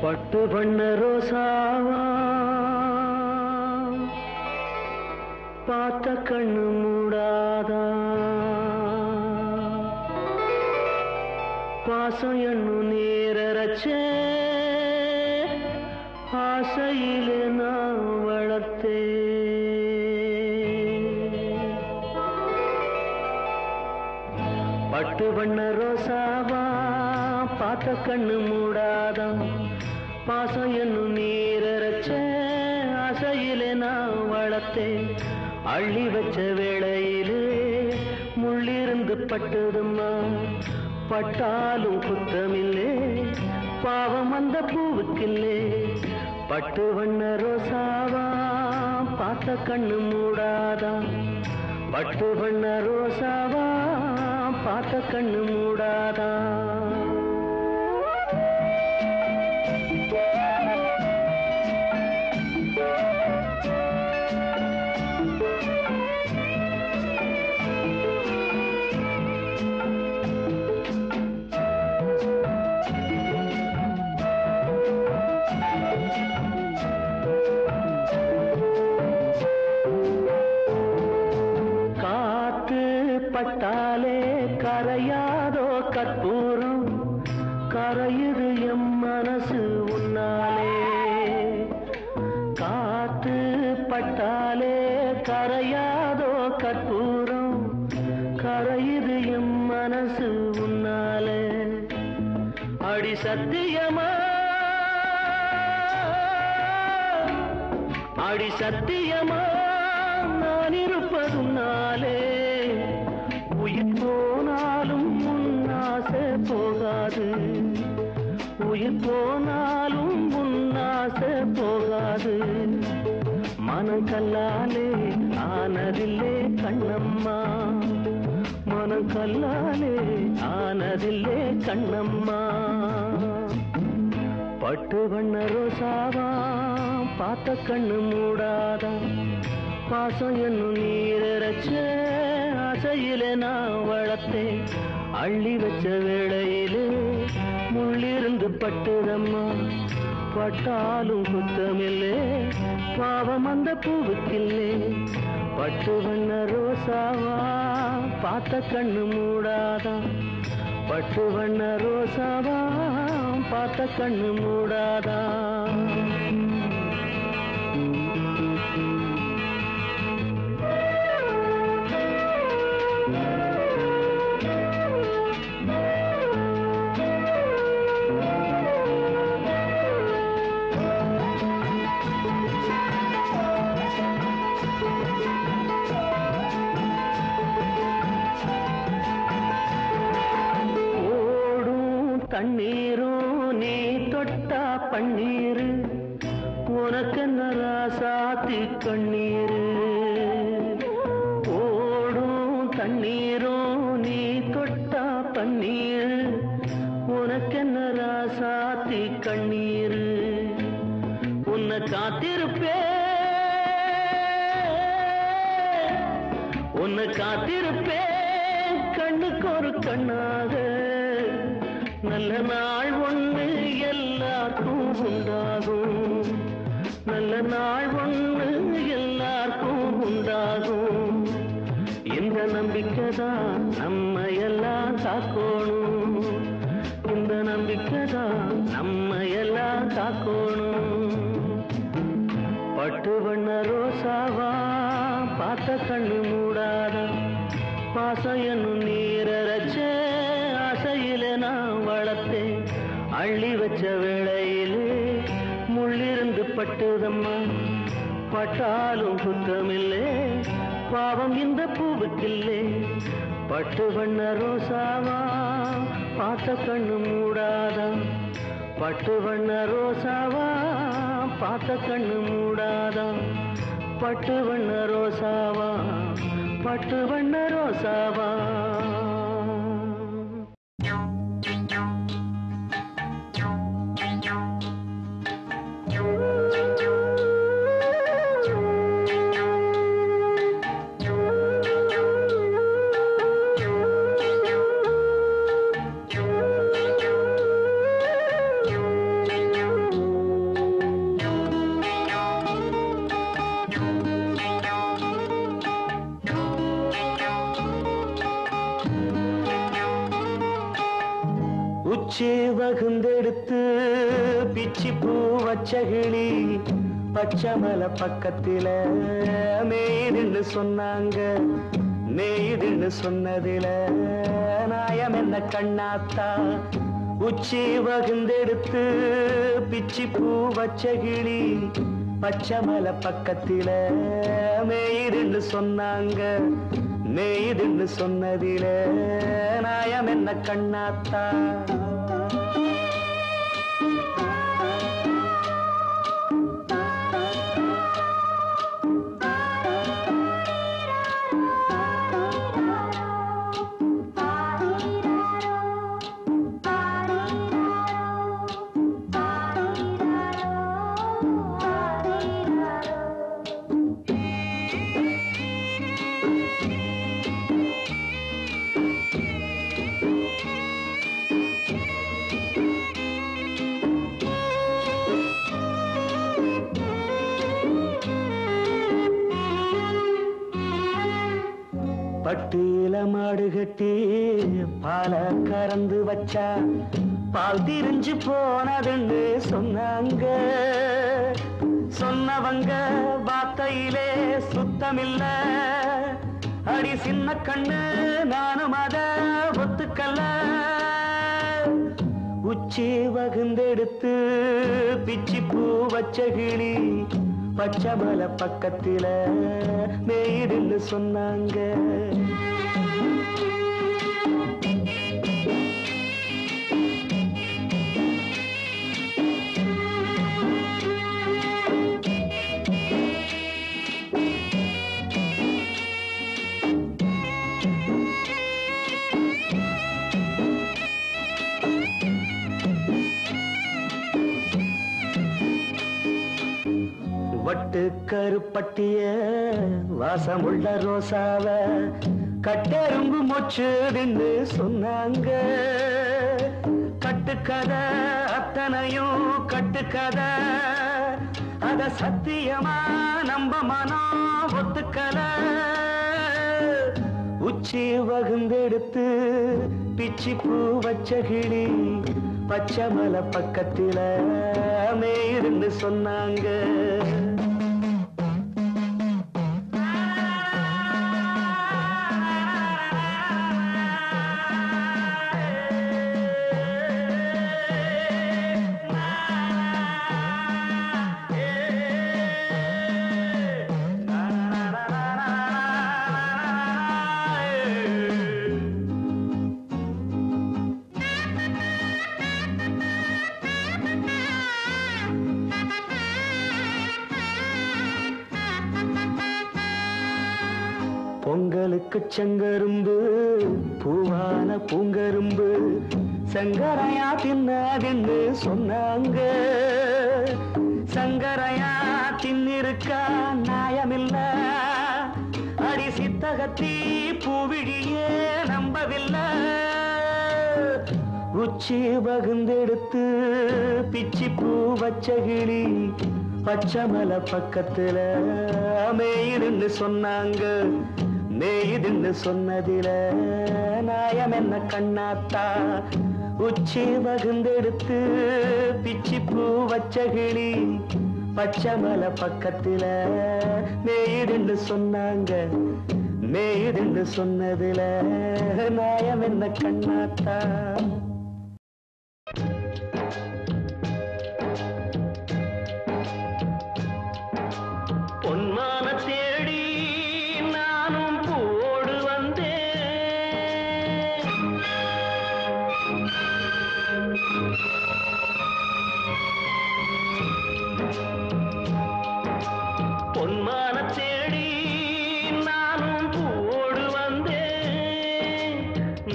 பட்டு வண்ண ரோசாவா பார்த்த கண்ணு மூடாதா பாசம் எண்ணு நேரச்சே ஆசையிலே நான் வளர்த்தே பட்டு வண்ண ரோசாவா பார்த்த கண்ணு மூடாதா பாசம் என்னும் நீரச்ச ஆசையிலே நான் வளர்த்தேன் அள்ளி வச்ச வேளையிலே முள்ளிருந்து பட்டதும்மா பட்டாலும் குத்தமில்லே பாவம் அந்த பூவுக்கில்லே பட்டு வண்ண ரோசாவா பார்த்த கண்ணு மூடாதா பட்டு வண்ண ரோசாவா பார்த்த கண்ணு மூடாதா பட்டாலே கரையாதோ கற்பூரம் கரையுது எம் மனசு உன்னாலே காத்து பட்டாலே கரையாதோ கற்பூரம் கரையுது எம் மனசு உன்னாலே அடி சத்தியமா அடி சத்தியமா நான் இருப்பதுனாலே உயிர் போனாலும் உன்னாசை போகாது உயிர் போனாலும் உன்னாசை போகாது மனம் கல்லாலே ஆனதில்லே கண்ணம்மா மனம் கல்லாலே ஆனதில்லே கண்ணம்மா பட்டு வண்ண ரோசாவா பார்த்த கண்ணு மூடாதா பாசம் என்னும் நீரச்ச ஆசையிலே நான் வளர்த்தேன் அள்ளி வச்ச வேளையிலே முள்ளிருந்து பட்டுதம்மா பட்டாலும் குத்தமில்லே பாவம் அந்த பூவுக்கில்லே பட்டு வண்ண ரோசாவா பார்த்த கண்ணு மூடாதா பட்டு வண்ண ரோசாவா பார்த்த கண்ணு மூடாதா தண்ணீரும் நீ தொட்டா பன்னீரு உனக்கென்ன ராசாத்தி கண்ணீரு ஓடும் தண்ணீரும் நீ தொட்டா பன்னீரு உனக்கென்ன ராசாத்தி கண்ணீரு உன்னை காத்திருப்பே உன்னை காத்திருப்பே கண்ணுக்கு ஒரு கண்ணாக நல்ல நாள் ஒன்று எல்லாருக்கும் உண்டாகும் நல்ல நாள் ஒன்று எல்லாருக்கும் உண்டாகும் இந்த நம்பிக்கைதான் நம்ம எல்லாம் காக்கணும் இந்த நம்பிக்கைதான் நம்ம எல்லாம் காக்கணும் பட்டு வண்ண ரோசாவா பார்த்த கண்ணு மூடாதா பாசம் என்னும் நீரச்ச ஆசையிலே நான் வளர்த்தேன் அள்ளி வச்ச வேளையிலே முள்ளிருந்து பட்டுதம்மா பட்டாலும் குத்தமில்லே பாவம் இந்த பூவுக்கில்லே பட்டு வண்ண ரோசாவா பார்த்த கண்ணு மூடாதா பட்டு வண்ண ரோசாவா பார்த்த கண்ணு மூடாதா பட்டு வண்ண ரோசாவா பட்டு வண்ண ரோசாவா உச்சி வகுந்தெடுத்து பிச்சி பூ வச்ச கிளி பச்சமலை பக்கத்தில மேய்துன்னு சொன்னாங்க. மேய்துன்னு சொன்னதில நாயம் என்ன கண்ணாத்தா. உச்சி வகுந்தெடுத்து பிச்சி பூ வச்ச கிளி பச்சமலை பக்கத்தில மேய்துன்னு சொன்னாங்க. மேய்துன்னு சொன்னதில நாயம் என்ன கண்ணாத்தா. பட்டியில மாடு கட்டி பால கறந்து வச்சா பால் திரிஞ்சு போனதுன்னு சொன்னாங்க. சொன்னவங்க வார்த்தையிலே சுத்தமில்ல. அடி சின்ன கண்ணு நானும் அத ஒத்துக்கல்ல. உச்சி வகுந்தெடுத்து பிச்சி பூ வச்ச கிளி பச்சமலை பக்கத்தில மேய்துன்னு சொன்னாங்க. வட்டு கருப்பட்டிய வாசமுள்ள ரோசாவ கட்டெரும்பு மொச்சுதுன்னு சொன்னாங்க. கட்டுக்கதை அத்தனையும் கட்டுக்கதை. அத சத்தியமா நம்ப மனம் ஒத்துக்கல. உச்சி வகுந்தெடுத்து பிச்சி பூ வச்ச கிளி பச்சமலை பக்கத்தில மேய்துன்னு சொன்னாங்க. பொங்கலுக்கு செங்கரும்பு பூவான பூங்கரும்பு சங்கரையா தின்னாதுன்னு சொன்னாங்க. சங்கரையா தின்னிருக்கா நியாயமில்ல. அடி சித்தகத்தி பூவிழியே நம்பவில்லை. உச்சி வகுந்தெடுத்து பிச்சி பூ வச்ச கிளி பச்சமலை பக்கத்தில மேய்துன்னு சொன்னாங்க. மேய்துன்னு சொன்னதில நாயம் என்ன கண்ணாத்தா. உச்சி வகுந்தெடுத்து பிச்சி பூ வச்ச கிளி பச்சமலை பக்கத்தில மேய்துன்னு சொன்னாங்க. மேய்துன்னு சொன்னதில நாயம் என்ன கண்ணாத்தா. பொன்மான தேடி நானும் பூவோடு வந்தேன். பொன்மான தேடி நானும் பூவோடு வந்தேன்.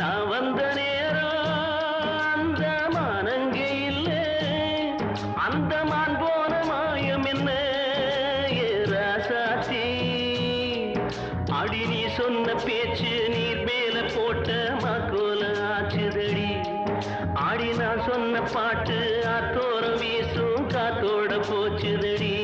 நான் வந்த நேரம் அந்த மானங்கே இல்லை. அந்த மான் போன மாயம் என்ன அடி நீ சொன்ன பேச்சு நீர் மேல போட்ட மாக்கோல ஆச்சுதடி. ஆடி நான் சொன்ன பாட்டு ஆத்தோரம் வீசும் காத்தோட போச்சுதடி.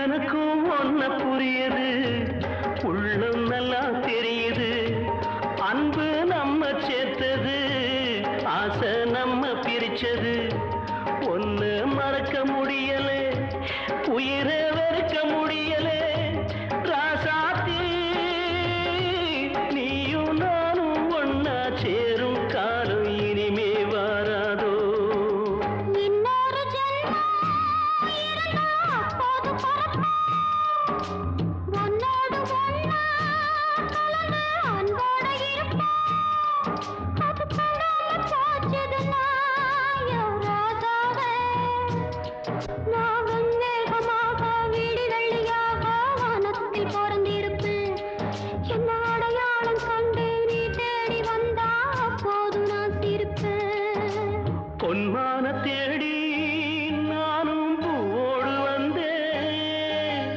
எனக்கும் ஒன்ன புரியுது, உள்ளம் நல்லா தெரியுது. அன்பு நம்ம சேர்த்தது, ஆசை நம்ம பிரிச்சது. ஒன்னு மறக்க முடியல, உயிரை வெறுக்க முடியல. ராசாத்தி நீயும் நானும் ஒன்னா சேரும் காலம் இனிமே வாராதோ. இன்னொரு ஜென்மம் இருந்தா அப்போது பிறப்போம். உன்னோடு ஒன்னா கலந்து அன்போடு இருப்போம். அது படாம போச்சதுன்னா ராசாவே, நான் வெண்மேகமாக வீடு வெள்ளியாக வானத்தில் பிறந்திருப்பேன். என்ன அடையாளம் கண்டு நீ தேடி வந்தா அப்போது நான் சிரிப்பேன். பொன்மான தேடி நானும் பூவோடு வந்தேன்.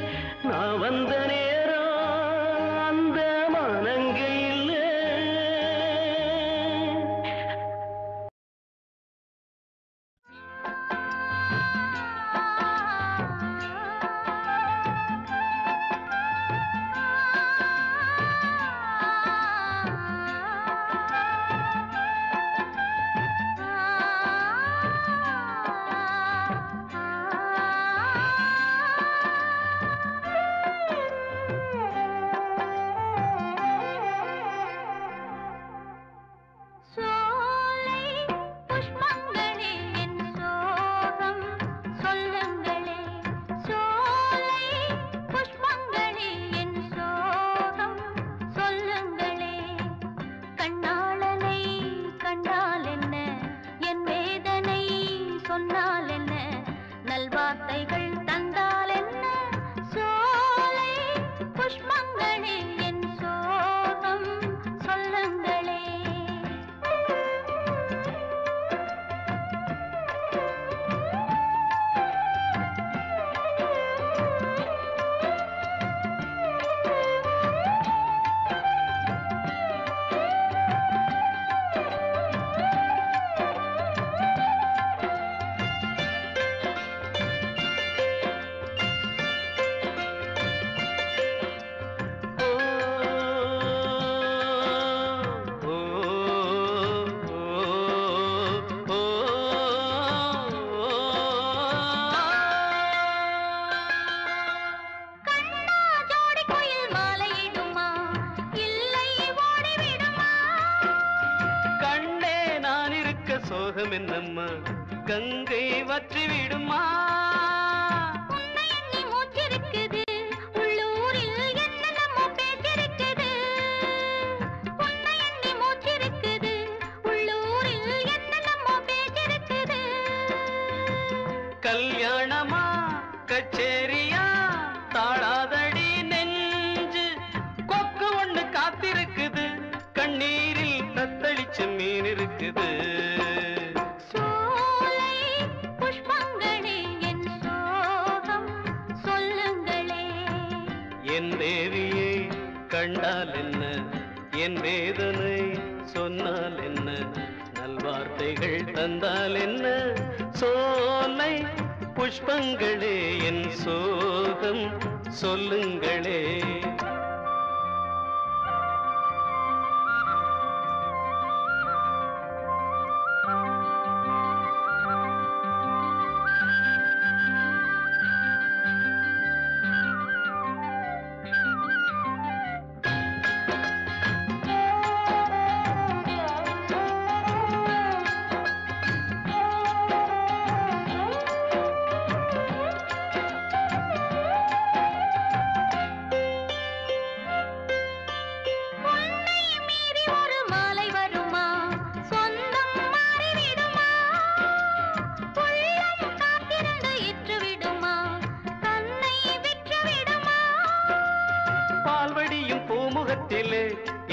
நான் வந்த நேரம் அந்த மனங்க இல்லை. சோலை புஷ்பங்களே என் சோகம் சொல்லுங்களே. சோலை புஷ்பங்களே என் சோகம் சொல்லுங்களே. கண்ணாளனை கண்டால் என்ன, என் வேதனை சொன்னால் என்ன, நல்வார்த்தைகள் தந்தால் என்ன. சோலை புஷ்பங்களே என் சோகம் சொல்லுங்களே. சோகம் என்னம்மா கங்கை வற்றி விடுமா. உன்னை எண்ணி மூச்சிருக்குது, உள்ளூரில் என்னென்னமோ பேச்சிருக்குது. உன்னை எண்ணி மூச்சிருக்குது, உள்ளூரில் என்னென்னமோ பேச்சிருக்குது. கல்யாணமா கச்சேரியா தாழாதடி நெஞ்சு. கொக்கு ஒண்ணு காத்திருக்குது, கண்ணீரில் தத்தளிச்ச மீன் இருக்குது. சோலை புஷ்பங்களே என் சோகம் சொல்லுங்களே. என் தேவியை கண்டால் என்ன, என் வேதனை சொன்னால் என்ன, நல்வார்த்தைகள் தந்தால் என்ன. சோலை புஷ்பங்களே என் சோகம் சொல்லுங்களே.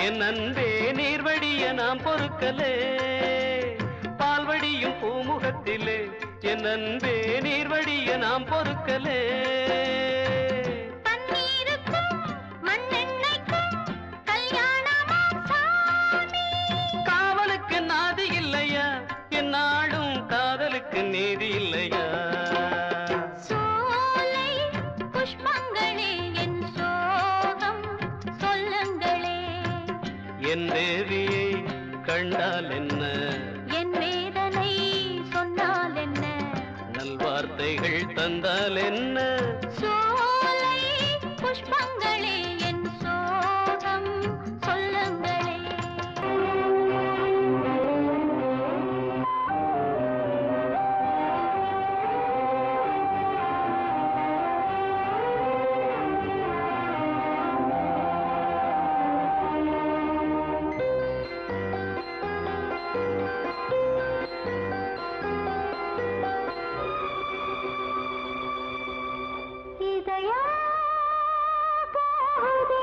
என் அன்பே நீர்வடிய நாம் பொறுக்கலே. பால்வடியும் பூமுகத்திலே என் அன்பே நீர்வடிய நாம் பொறுக்கலே. காவலுக்கு நாதி இல்லையா, என் நாடும் காதலுக்கு நீதி இல்லையா. சோலை புஷ்பங்களே என் தேவியை கண்டால் என்ன, என் வேதனை சொன்னால் என்ன, நல்வார்த்தைகள் தந்தால் என்ன, சோலை புஷ்பங்களே என் சோகம் சொல்லுங்களே. இதயம் போகுதே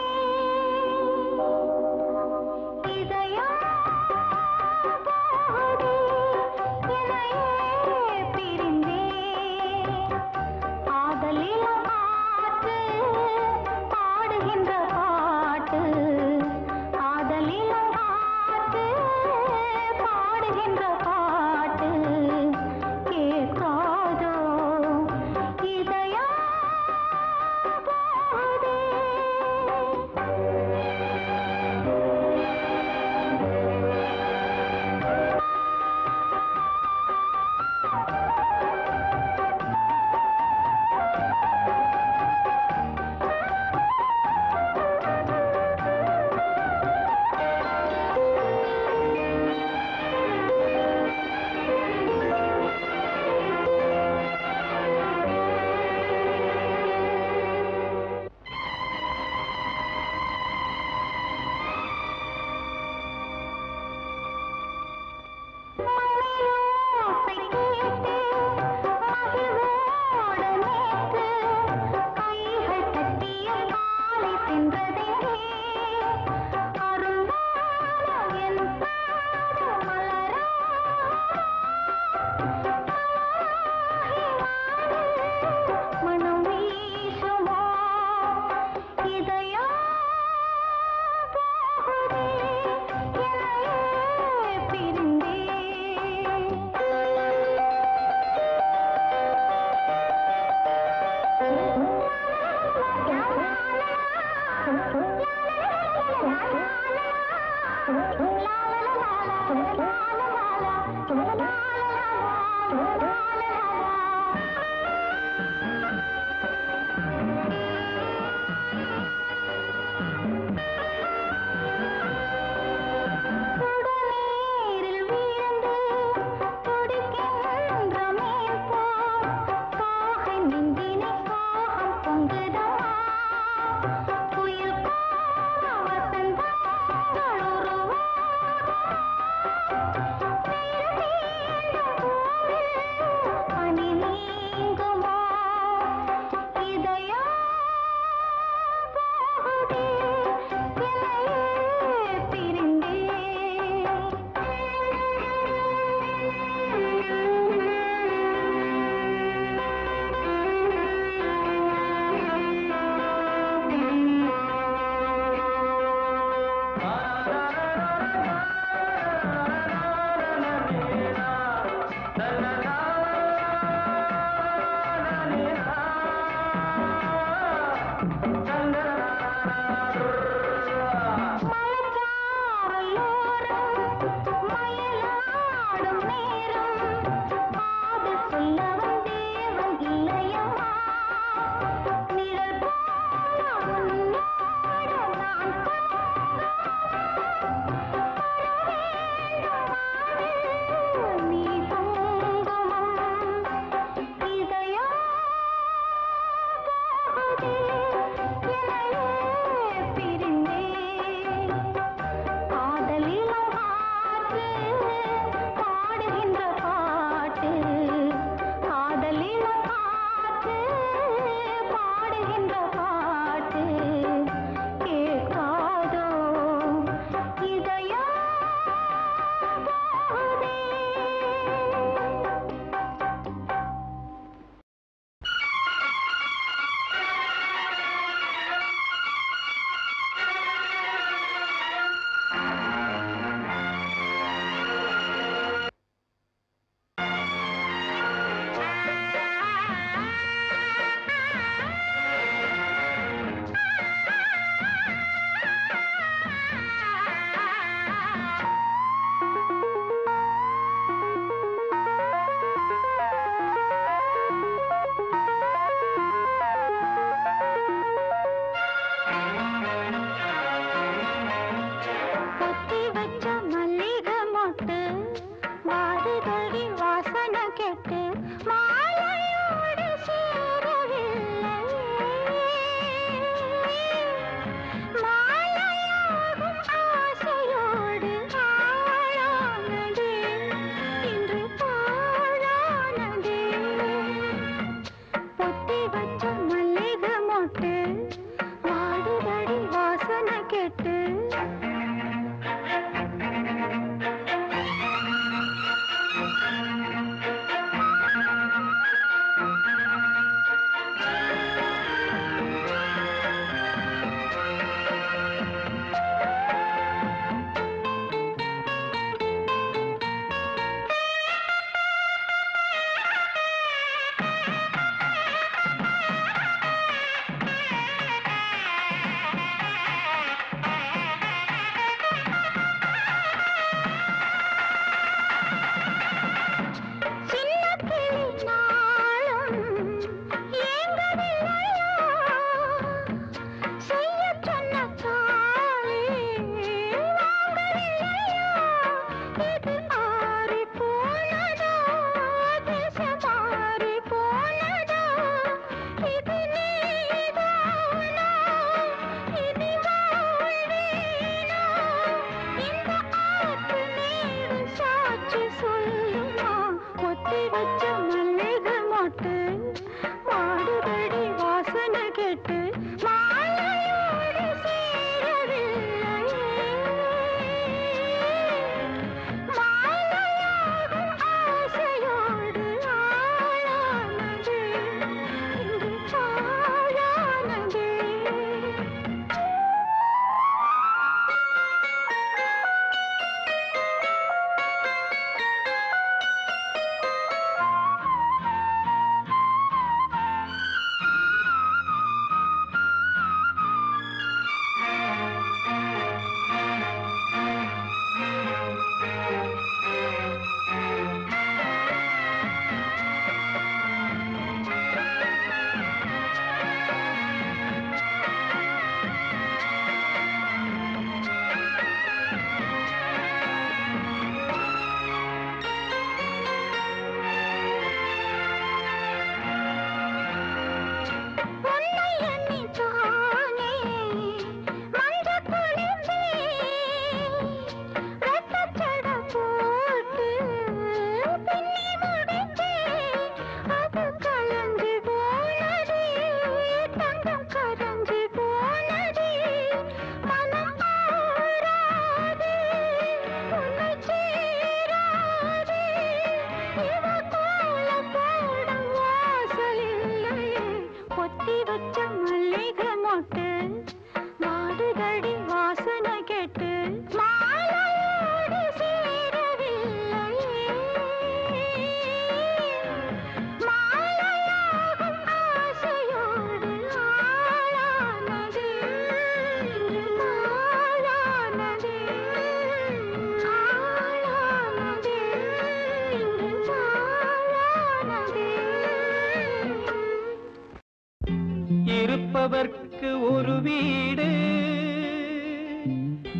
இருப்பவர்க்கு ஒரு வீடு,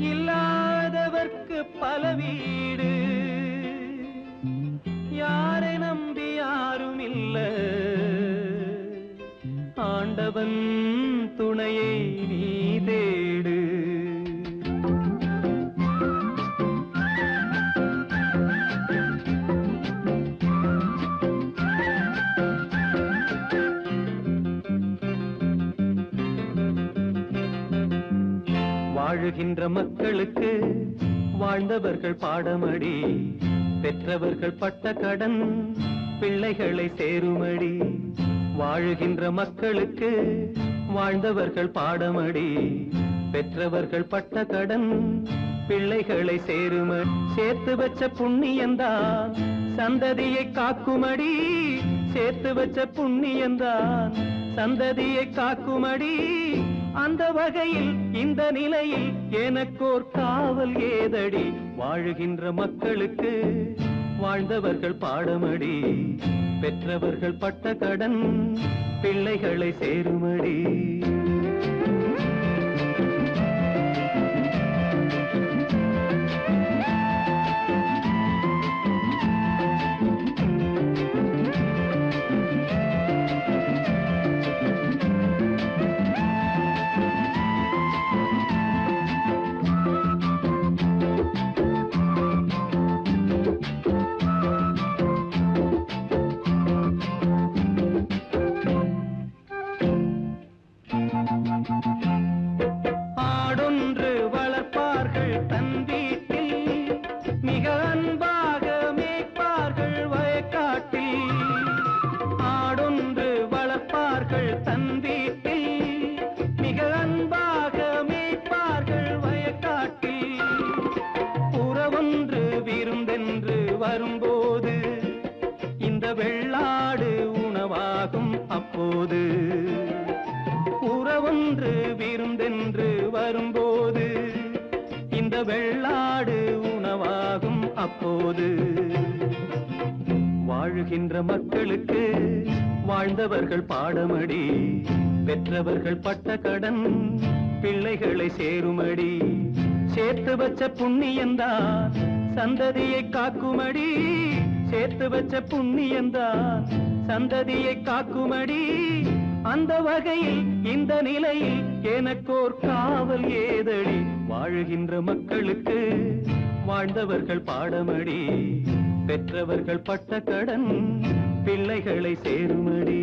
இல்லாதவர்க்கு பல வீடு. யாரை நம்பி யாரும் இல்ல, ஆண்டவன் துணையை நீ தேடு. வாழுகின்ற மக்களுக்கு வாழ்ந்தவர்கள் பாடமடி, பெற்றவர்கள் பட்ட கடன் பிள்ளைகளை சேருமடி. வாழுகின்ற மக்களுக்கு வாழ்ந்தவர்கள் பாடமடி, பெற்றவர்கள் பட்ட கடன் பிள்ளைகளை சேருமடி. சேர்த்து வச்ச புண்ணியந்தான் சந்ததியை காக்குமடி, சேர்த்து வச்ச புண்ணியந்தான் சந்ததியை காக்குமடி. அந்த வகையில் இந்த நிலையில் எனக்கோர் காவல் ஏதடி. வாழுகின்ற மக்களுக்கு வாழ்ந்தவர்கள் பாடமடி, பெற்றவர்கள் பட்ட கடன் பிள்ளைகளை சேருமடி. ஆடொன்று வளர்ப்பார்கள் தன் வீட்டில், மிக அன்பாக மேய்ப்பார்கள் வயக்காட்டில். ஆடொன்று வளர்ப்பார்கள் தன் வீட்டில், மிக அன்பாக மேய்ப்பார்கள் வயக்காட்டில். உறவொன்று விருந்தென்று வரும்போது இந்த வெள்ளாடு உணவாகும் அப்போது. உறவொன்று விருந்தென்று வரும்போது இந்த வெள்ளாடு உணவாகும் அப்போது. வாழுகின்ற மக்களுக்கு வாழ்ந்தவர்கள் பாடமடி, பெற்றவர்கள் பட்ட கடன் பிள்ளைகளை சேருமடி. சேர்த்து வச்ச புண்ணியந்தான் சந்ததியை காக்குமடி, சேர்த்து வச்ச புண்ணியந்தான் சந்ததியை காக்குமடி. அந்த வகையில் இந்த நிலையில் எனக்கோர் காவல் ஏதடி. வாழுகின்ற மக்களுக்கு வாழ்ந்தவர்கள் பாடமடி, பெற்றவர்கள் பட்ட கடன் பிள்ளைகளை சேருமடி.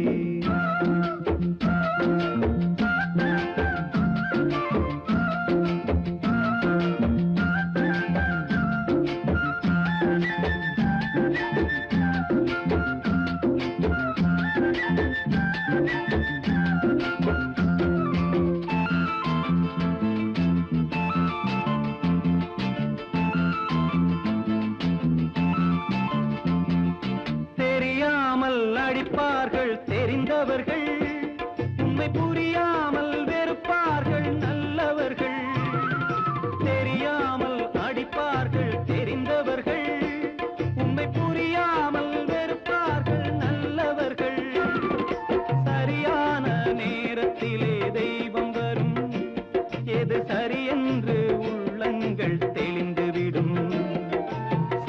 தெரியாமல் அடிப்பார்கள் தெரிந்தவர்கள், உண்மை புரியாமல் வெறுப்பார்கள் நல்லவர்கள். தெரியாமல் அடிப்பார்கள் தெரிந்தவர்கள், உண்மை புரியாமல் வெறுப்பார்கள் நல்லவர்கள். சரியான நேரத்திலே தெய்வம் வரும், எது சரியென்று உள்ளங்கள் தெளிந்துவிடும்.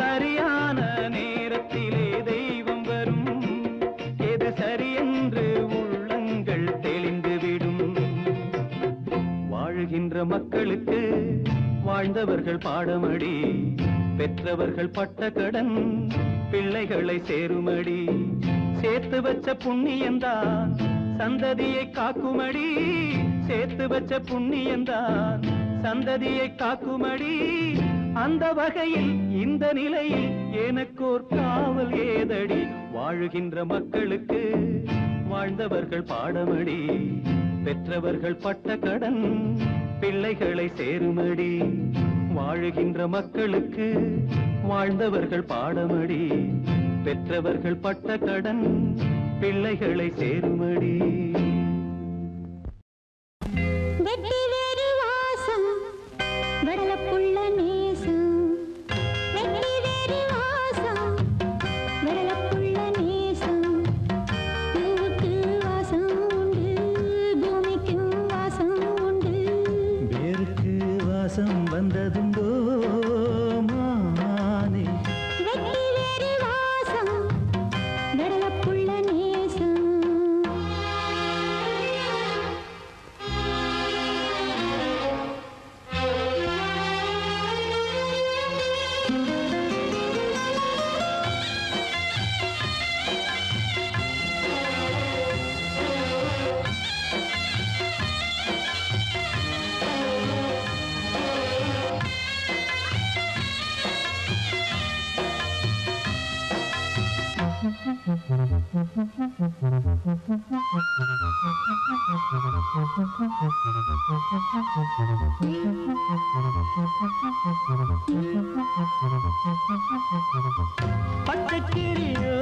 சரியான நேரத்திலே தெய்வம் வரும், எது சரியென்று உள்ளங்கள் தெளிந்துவிடும். வாழுகின்ற மக்களுக்கு வாழ்ந்தவர்கள் பாடமடி, பெற்றவர்கள் பட்ட கடன் பிள்ளைகளை சேருமடி. சேர்த்து வச்ச புண்ணியந்தான் சந்ததியை காக்குமடி, சேர்த்து வச்ச புண்ணியந்தான் சந்ததியை காக்குமடி. அந்த வகையில் இந்த நிலையில் எனக்கோர் காவல் ஏதடி. வாழுகின்ற மக்களுக்கு வாழ்ந்தவர்கள் பாடமடி, பெற்றவர்கள் பட்ட கடன் பிள்ளைகளை சேருமடி. வாழுகின்ற மக்களுக்கு வாழ்ந்தவர்கள் பாடமடி, பெற்றவர்கள் பட்ட கடன் பிள்ளைகளை சேருமடி. பூவுக்கு வாசம் உண்டு, பூமிக்கு வந்ததுண்டோ மானே வெட்டி வேறு வாசம் வெடலப்புள்ள நேசம் பச்சக்கிளியோ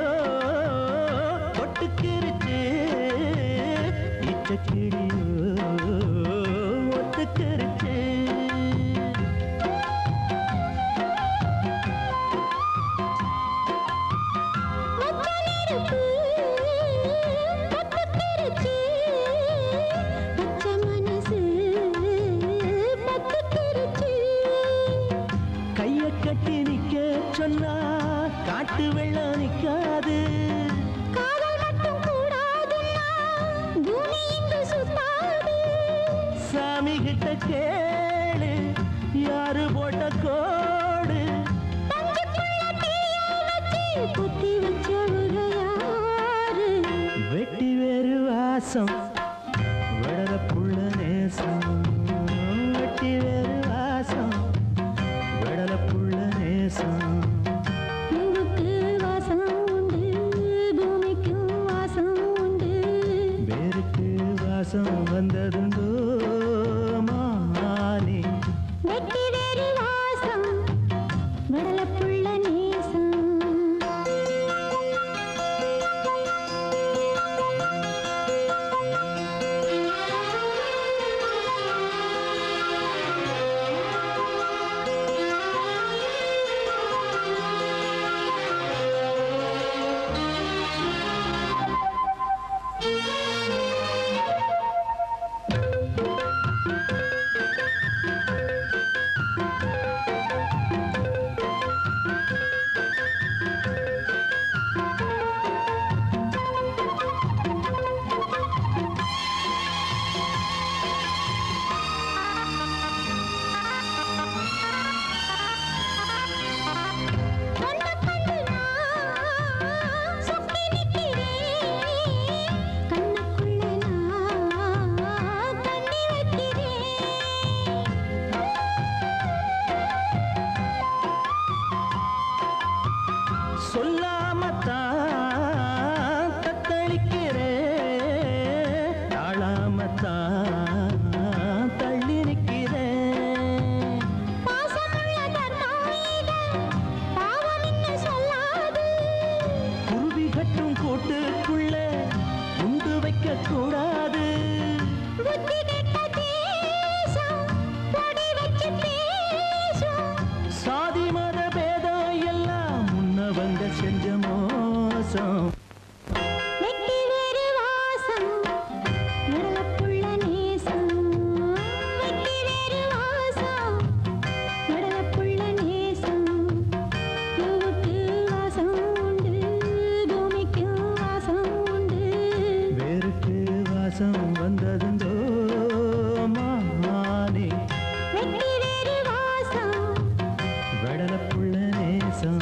ஒட்டுக்கிருச்சு இச்சக்கிளியோ ஒத்துக்கிருச்சு கைய கட்டி நிக்க சொன்னா காட்டு வெள்ளம் நிக்காது சாமி கிட்ட கேளு யாரு போட்ட கோடு வெட்டி வேறு வாசம் வடல புள்ள நேசம் வெட்டி வேறு வாசம் வடல புள்ள நேசம் வாசம் உண்டு பூமிக்கும் வாசம் உண்டு வேருக்கு வாசம் வந்ததுண்டோ மானே வெட்டி வேறு வாசம் வெடலப்புள்ள நேசம் சொல்லாமத்தான் தத்தளிக்கிறேன் தாழாமத்தான் தள்ளி நிற்கிறேன் குருவி கட்டும் கூட்டுக்குள்ள உண்டு வைக்க கூடாது சாதி மத பேதம் எல்லாம் முன்னவங்க செஞ்ச மோசம் வெட்டி வேறு வாசம் வெடலப்புள்ள நேசம் வெட்டி வேறு வாசம் வெடலப்புள்ள நேசம் பூவுக்கு வாசம் உண்டு பூமிக்கு வாசம் உண்டு வேருக்கு வாசம் வந்ததுண்டோ மானே வெட்டி வேறு வாசம் வடல புள்ள நேசம்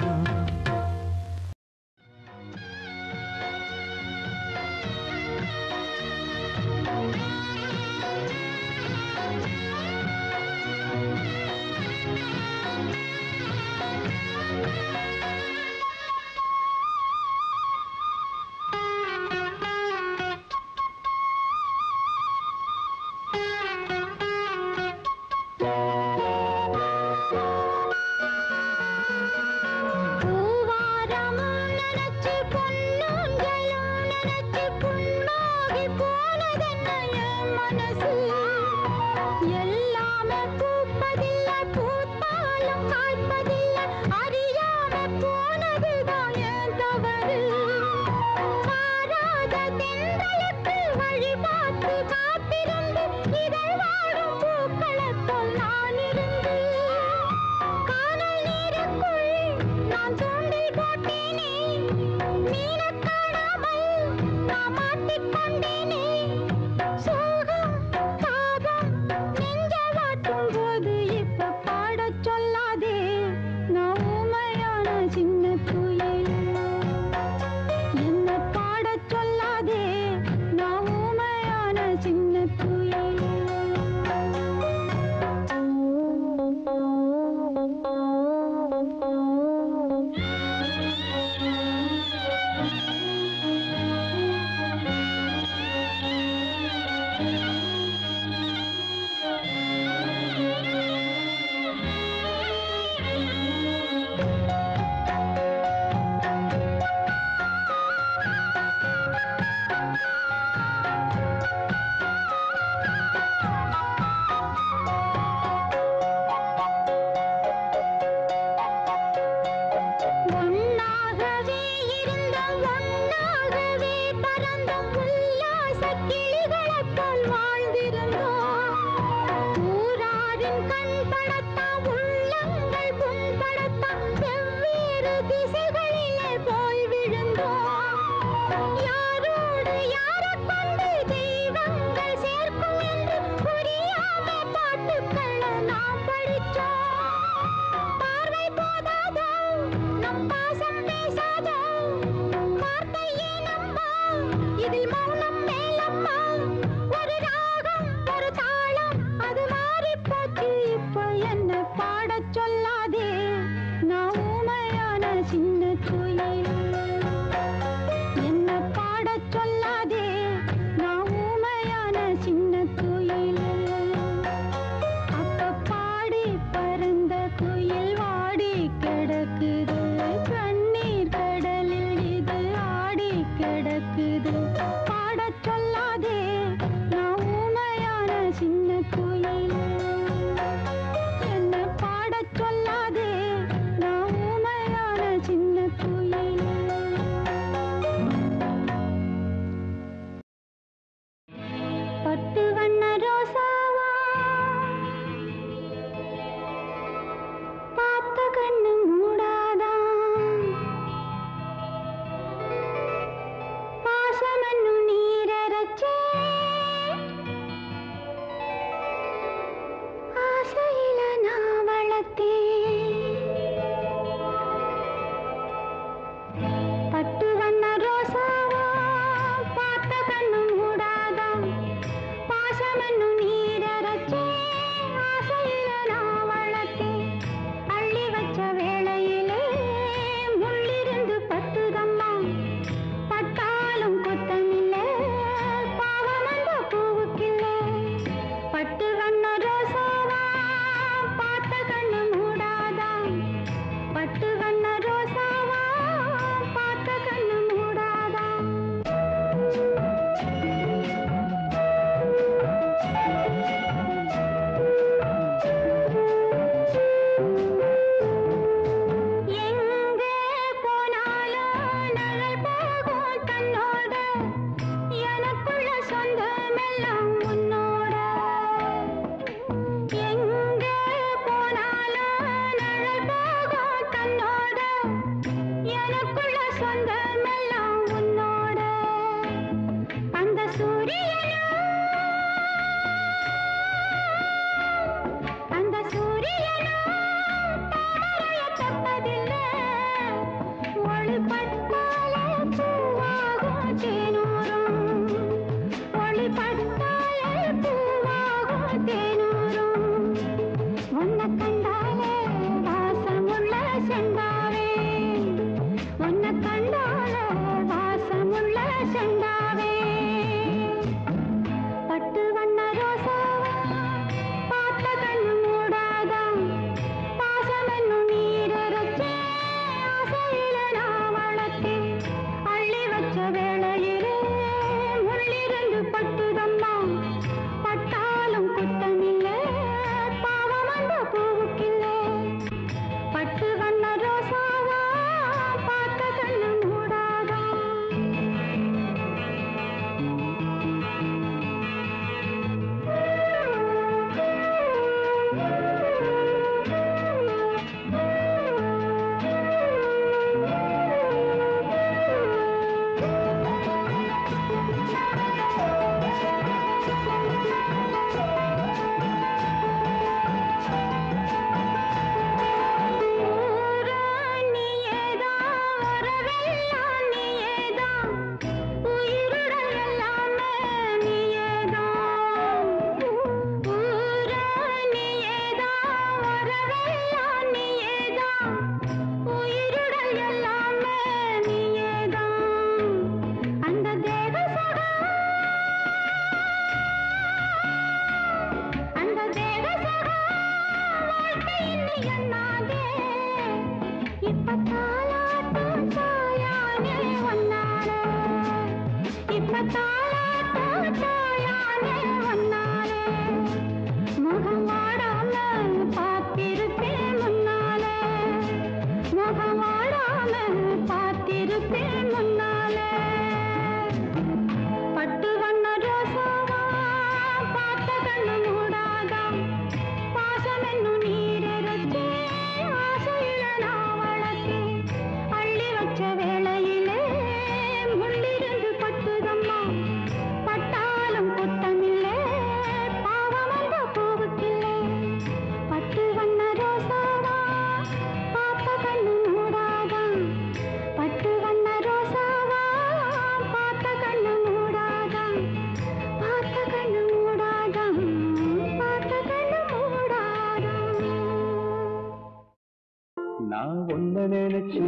நான் ஒன்ன நினைச்சு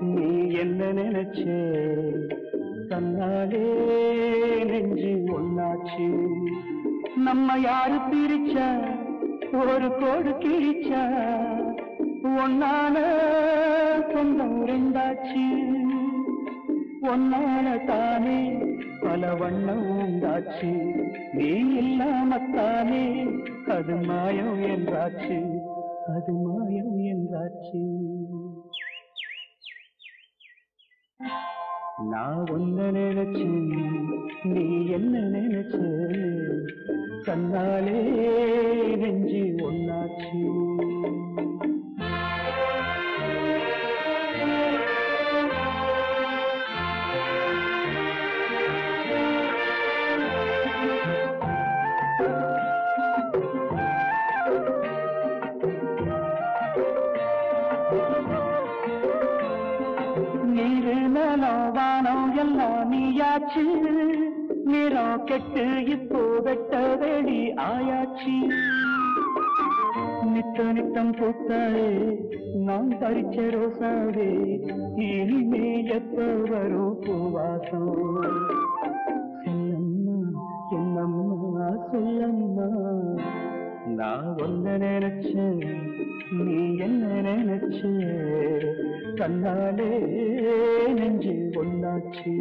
நீ என்ன நினைச்சே தன்னாலே நெஞ்சு ஒன்னாச்சு நம்ம யாரு பிரிச்சா ஒரு கோடு கிழிச்சா ஒன்னால சொந்தம் ரெண்டாச்சு ஒன்னால தானே பல வண்ணம் உண்டாச்சு நீ இல்லாமத்தானே அது மாயம் என்றாச்சு அது மாயம் என்றாச்சு நான் ஒன்ன நினைச்சு நீ என்ன நினைச்ச தன்னாலே நெஞ்சு ஒன்னாச்சு வானம் எல்லாம் நீயாச்சு நிறம் கெட்டு இப்போ வெட்ட வேடி ஆயாச்சு நித்த நித்தம் பூத்தாயே நான் பறிச்ச ரோசாவே இனிமே எப்ப வரும் பூவாசம் சொல்லம்மா என்னம்மா சொல்லம்மா நான் ஒன்ன நினைச்சேன் நீ என்ன நினைச்ச கண்ணாலே நெஞ்சு ஒன்னாச்சு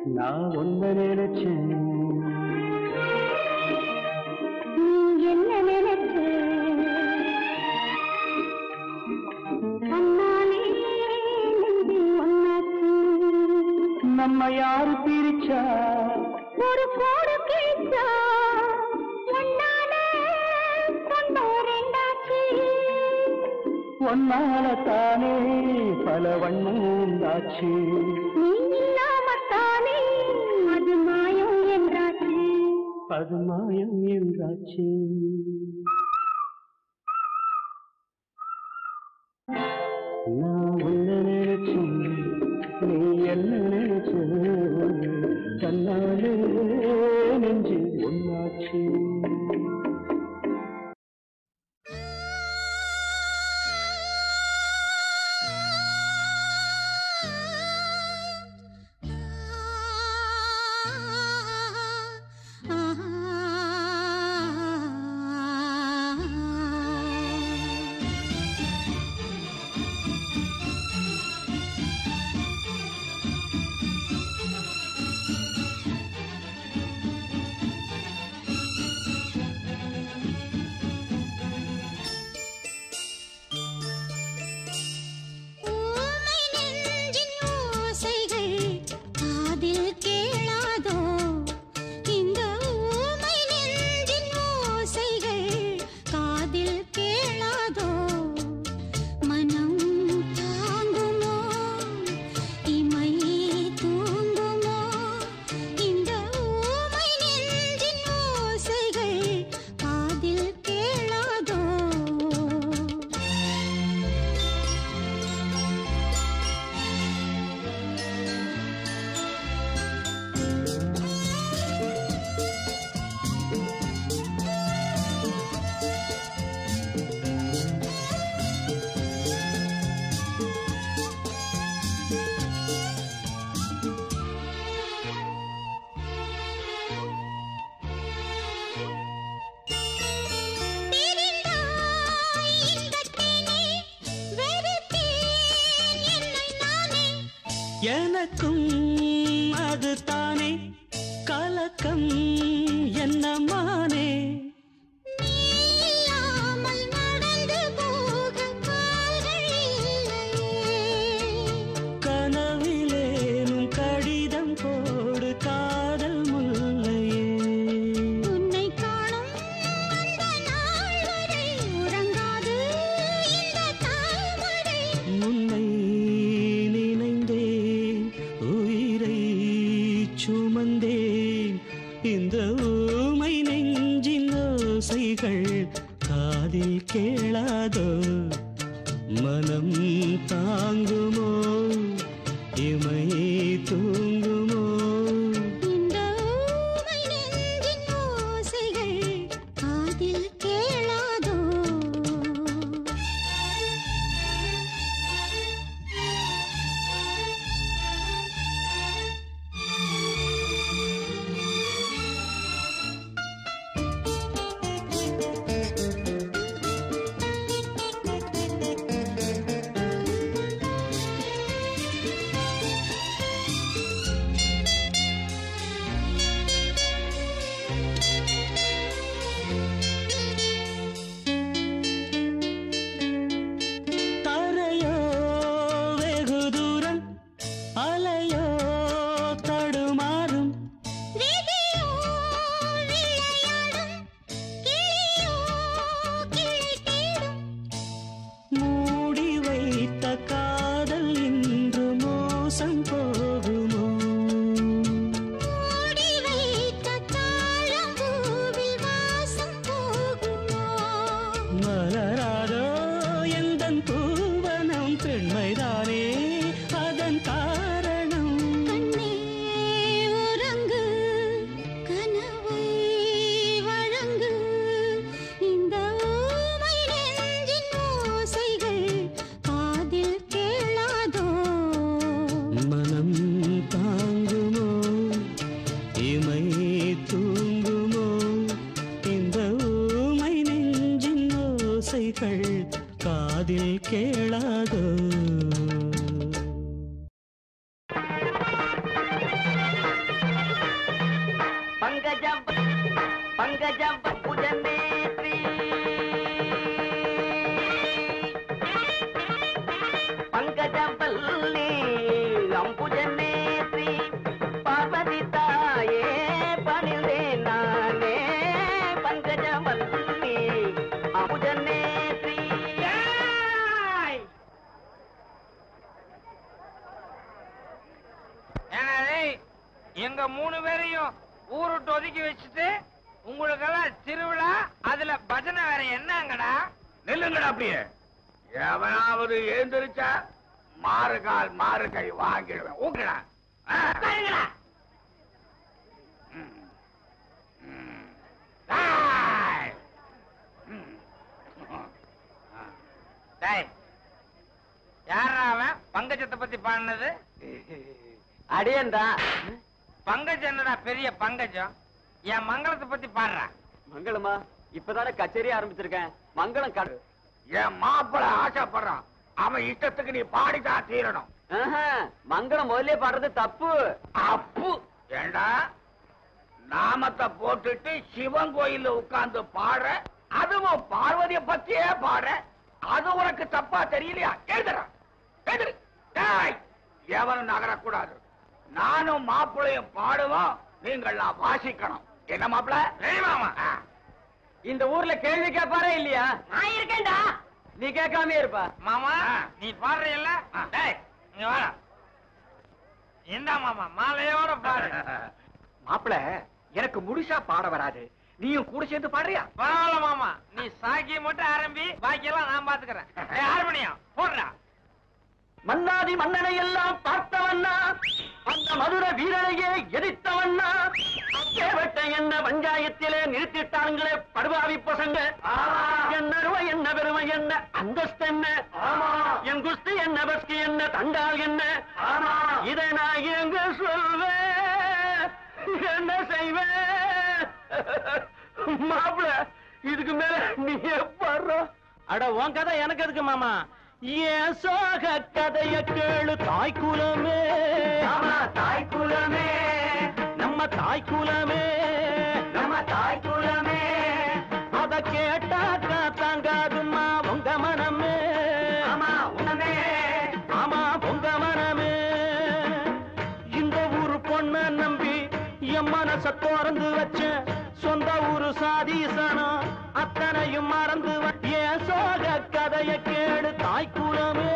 நான் ஒன்ன நினைச்சேன் நீ என்ன நினைச்ச அண்ணாலே நெஞ்சு ஒன்னாச்சு நம்ம யாரு பிரிச்சா ஒரு கோடு கிழிச்சா ஒன்னாலே சொந்தம் ரெண்டாச்சு ஒன்னால தானே பல வண்ணம் உண்டாச்சு அது மாயம் என்றாச்சு அது மாயம் என்றாச்சு நான் உன்ன நினைச்சு நீ என்ன நினைச்சு தன்னாலே நெஞ்சு ஒன்னாச்சு எனக்கும் அது தானே கலக்கம் என்னமானே கனவிலேனும் கடிதம் போடு காதல் முல்லையே உன்னை காணும் அந்த நாள் வரை உறங்காது இந்த தாமரை உன்னை நினைந்தேன் உயிரை சுமந்தேன் இந்த ஊமை நெஞ்சின் ஓசைகள் காதில் கேளாதோ மனம் தாங்குமோ இமை தூங்குமோ இந்த ஊமை நெஞ்சின் ஓசைகள் காதில் கேளாதோ தரையோ வெகு தூரம் அலையோ தடுமாறும் விதியோ விளையாடும் கிளியோ கிளை தேடும் மூடி வைத்த காதல் இன்று மோசம் போகுமோ மூடி வைத்த தாழம்பூவில் வாசம் போகுமோ மலராதோ எந்தன் பூவனம் பெண்மைதானே அதன் காரணம் கண்ணே உறங்கு கனவை வழங்கு இந்த ஊமை நெஞ்சின் ஓசைகள் காதில் கேளாதோ மனம் தாங்குமோ இமை தூங்குமோ இந்த ஊமை நெஞ்சின் ஓசைகள் காதில் கேளாதோ பங்கஜம் பங்கஜம் புஜநேத்ரி பங்கஜம் பல்லி அம்புஜநேத்ரி பார்வதி தாயே பணிந்தே நானே பங்கஜம் பல்லி அம்புஜநேத்ரி எங்க 3 பேரையும் ஊருட்டு ஒதுக்கி வச்சுட்டு உங்களுக்கெல்லாம் திருவிழா அதுல பஜனை வேற என்னங்கடா? நில்லுங்கடா அப்படியே. எவனாவது எழுந்திருச்சா மாறுகால் மாறு கை வாங்கிடுவேன். ஊக்கடா. சரிங்களா? யாரா அவன் பங்கஜத்தை பத்தி பாடினது? அடியேண்டா. பங்கஜம் என்னடா பெரிய பங்கஜம்? என் மங்களத்தை பத்தி பாடுறா. மங்களமா? இப்பதானே கச்சேரி ஆரம்பிச்சிருக்கேன். மங்களம் காடு. என் மாப்பிள ஆசைப்படுறான். அவன் இஷ்டத்துக்கு நீ பாடிதான் தீரணும். மங்களம் முதல்ல பாடுறது தப்பு. அப்பு ஏண்டா நாமத்தை போட்டுட்டு சிவன் கோயில்ல உட்கார்ந்து பாடுற, அதுவும் பார்வதிய பத்தியே பாடுற, அது உனக்கு தப்பா தெரியலையா? எழுதுற எழுது. எவனும் நகரக்கூடாது. நானும் மாப்பிளையும் பாடுவோம், நீங்கள்லாம் வாசிக்கணும். என்ன மாப்பிள? மாமா இந்த ஊர்ல கேள்வி கேட்பாரே இல்லையா? நான் இருக்கேன்டா. நீ கேட்காம இருப்பா. மாமா நீ பாடுறியல்ல? நீ வா. என்ன மாமா மாலையோட பாடு. மாப்பிள எனக்கு முழுசா பாட வராது, நீயும் கூட சேர்ந்து பாடுறியா? பரவாயில்ல மாமா, நீ சாக்கிய மட்டும் ஆரம்பி, பாக்கியெல்லாம் நான் பாத்துக்கிறேன். ஹார்மோனியம் போடுறா. மன்னாதி மன்னனை எல்லாம் பார்த்தவண்ணா, அந்த மதுர வீரனையே எதிர்த்தவண்ணா, அப்பேவட்ட என்ன பஞ்சாயத்திலே நிறுத்திட்டாங்களே படுபாவி பசங்க. என்ன அருமை என்ன பெருமை என்ன அந்தஸ்து என்ன, என் குஸ்தி என்ன பஸ்கி என்ன தண்டால் என்ன, இதை நான் எங்க சொல்வேன், என்ன செய்வேன்? மாப்பிள இதுக்கு மேல நீ பாடுற. அட உன் கதை எனக்கு எதுக்கு மாமா? ஏன் சோக கதைய கேளு தாய்க்குலமே. ஆமா தாய்க்குலமே, நம்ம தாய்க்குலமே, நம்ம தாய்க்குலமே. அத கேட்டாக்கா தாங்காதும்மா உங்க மனமே. ஆமா உணமே, ஆமா உங்க மனமே. இந்த ஊரு பொண்ண நம்பி என் மனச திறந்து வச்ச சொந்த ஊரு சாதீசனம் அத்தனையும் மறந்து ஏன் சோக கதைய கேடு தாய்க்குலமே.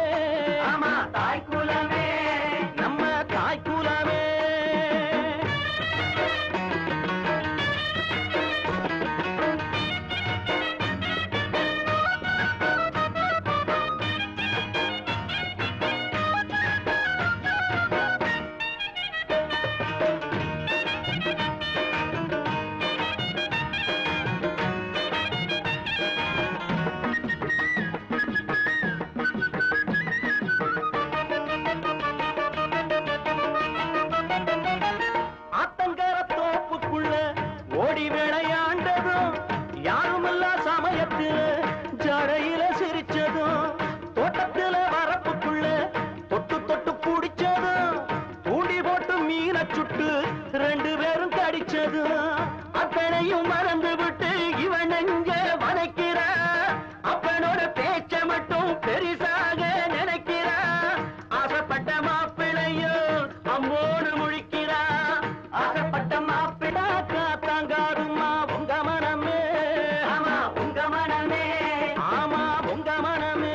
ஆமா தாய்க்குலமே, நம்ம தாய்க்குலமே. ஓடி விளையாண்டதும் யாருமில்லா சமயத்தில் ஜடையில சிரிச்சதும் தோட்டத்தில் வரப்புக்குள்ள தொட்டு தொட்டு பிடிச்சதும் தூண்டி போட்டு மீனை சுட்டு 2 பேரும் கடிச்சதும் அத்தனையும் மறந்து விட்டு இவன் எங்க வதைக்கிற அப்பனோட பேச்ச மட்டும் பெரிசாக நினைக்கிற ஆசைப்பட்ட மாப்பிளையோ அம்மோடு முழிக்கிறா ஆசைப்பட்ட மாப்பிள்ளை தாங்காதும்மா உங்க மனமே. ஆமா உங்க மனமே, ஆமா உங்க மனமே.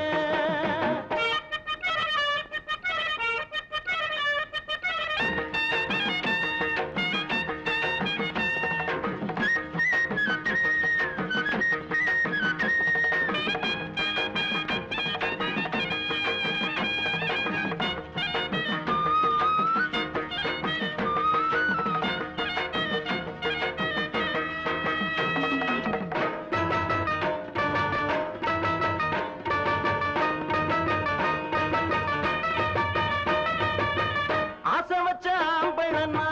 ஆசை வச்ச ஆம்பளன்னா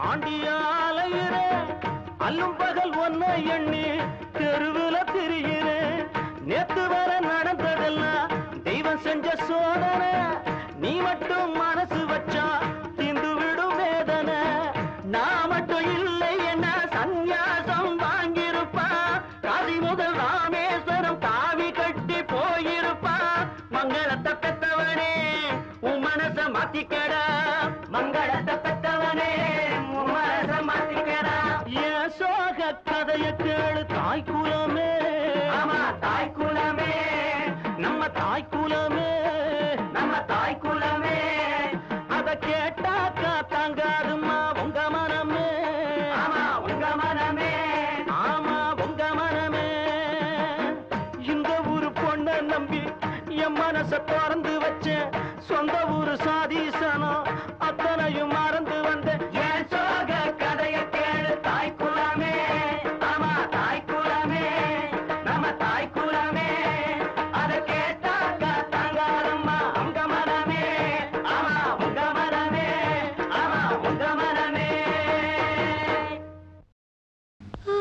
ஆண்டியாலையிற அல்லும் பகல் ஒன்ன எண்ணி தெருவுல திரிகிறேன். நேத்து வர நடந்ததெல்லாம் தெய்வம் செஞ்ச சோதனை. நீ மட்டும் மனசு வச்சா திந்து விடும் வேதனை. நான் மட்டும் இல்லை என்ன சந்நியாசம் வாங்கியிருப்பா. காசி முதல் ராமேஸ்வரம் தாவி கட்டி போயிருப்பா. மங்களத்தை பெத்தவனே உன் மனச மாத்திக்கடா. மங்களத்தை பெற்றவனே உன் மனச மாத்திக்கடா. ஏன் சோக கதைய கேளு தாய்க்குலமே. ஆமா தாய்க்குலமே, நம்ம தாய்க்குலமே, நம்ம தாய்க்குலமே. அத கேட்டாக்கா தாங்காதும்மா உங்க மனமே. ஆமா உங்க மனமே, ஆமா உங்க மனமே. இந்த ஊரு பொண்ண நம்பி என் மனச திறந்து வச்ச சொந்த ஊரு சாதீசனம் அத்தனையும் மறந்து வந்த என் சோக கதைய கேளு தாய்க்குலமே. ஆமா தாய்க்குலமே, நம்ம தாய்க்குலமே. அத கேட்டாக்க தாங்காதம்மா உங்க மனமே. ஆமா உங்க மனமே, ஆமா உங்க மனமே. ஆ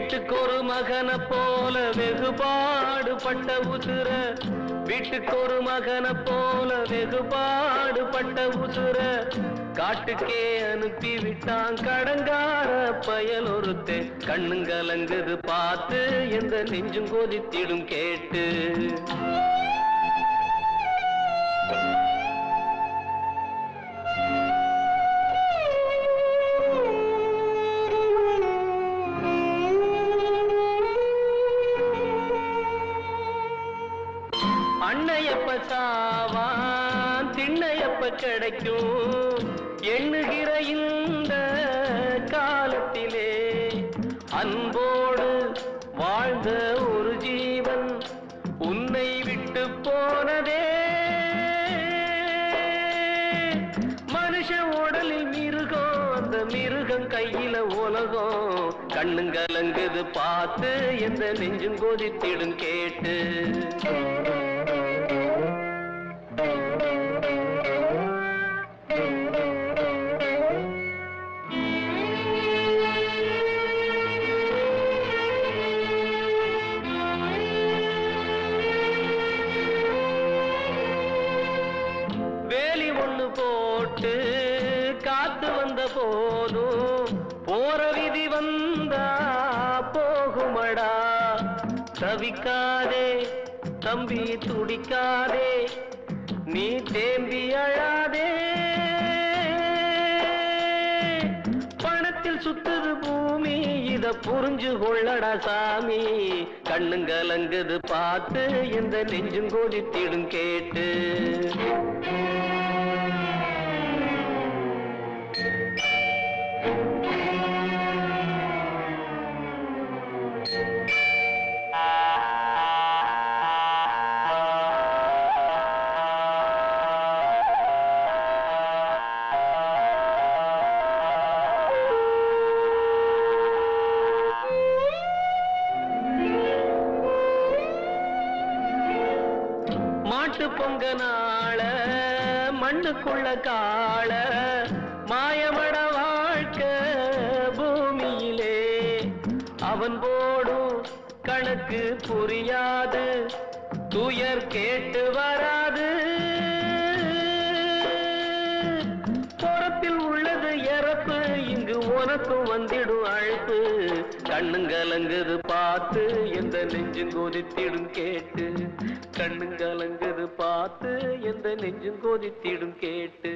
வீட்டுக்கு ஒரு மகனை போல வெகுபாடுபட்ட உசுர, வீட்டுக்கு ஒரு மகனை போல வெகுபாடுபட்ட உசுர காட்டுக்கே அனுப்பி விட்டான் கடங்கார பயல் ஒருத்தே. கண்ணுங்கலங்குது பார்த்து எந்த நெஞ்சும் கொதித்திடும் கேட்டு. அன்னையப்ப சாவான் திண்ணையப்ப கிடைக்கும் எண்ணுகிற இந்த காலத்திலே அன்போடு வாழ்ந்த ஒரு ஜீவன் உன்னை விட்டு போனதே. மனுஷ உடலில் மிருகம், அந்த மிருகம் கையில உலகம். கண்ணுங்கலங்குது பார்த்து எந்த நெஞ்சும் கொதித்திடும் கேட்டு. வேலி ஒண்ணு போட்டு காத்து வந்த போதும் போற விதி வந்தா போகுமடா. தவிக்காதே தம்பி துடிக்காதே, நீ தேம்பி அழாதே. பணத்தில் சுத்துது பூமி, இத புரிஞ்சு கொள்ளடா சாமி. கண்ணுங்கலங்குது பார்த்து எந்த நெஞ்சும் கொதித்திடும் கேட்டு. மாட்டு பொங்க நாள மண்ணுக்குள்ள காள மாயமட வாழ்க்கை பூமியிலே. அவன் போடும் கணக்கு புரியாது, துயர் கேட்டு வராது. புறத்தில் உள்ளது இறப்பு, இங்கு உனக்கும் வந்திடும் அழைப்பு. கண்ணுங்கலங்குது பார்த்து எந்த நெஞ்சும் கொதித்திடும் கேட்டு. கண்ணுங்கலங்குது பார்த்து எந்த நெஞ்சும் கொதித்திடும் கேட்டு.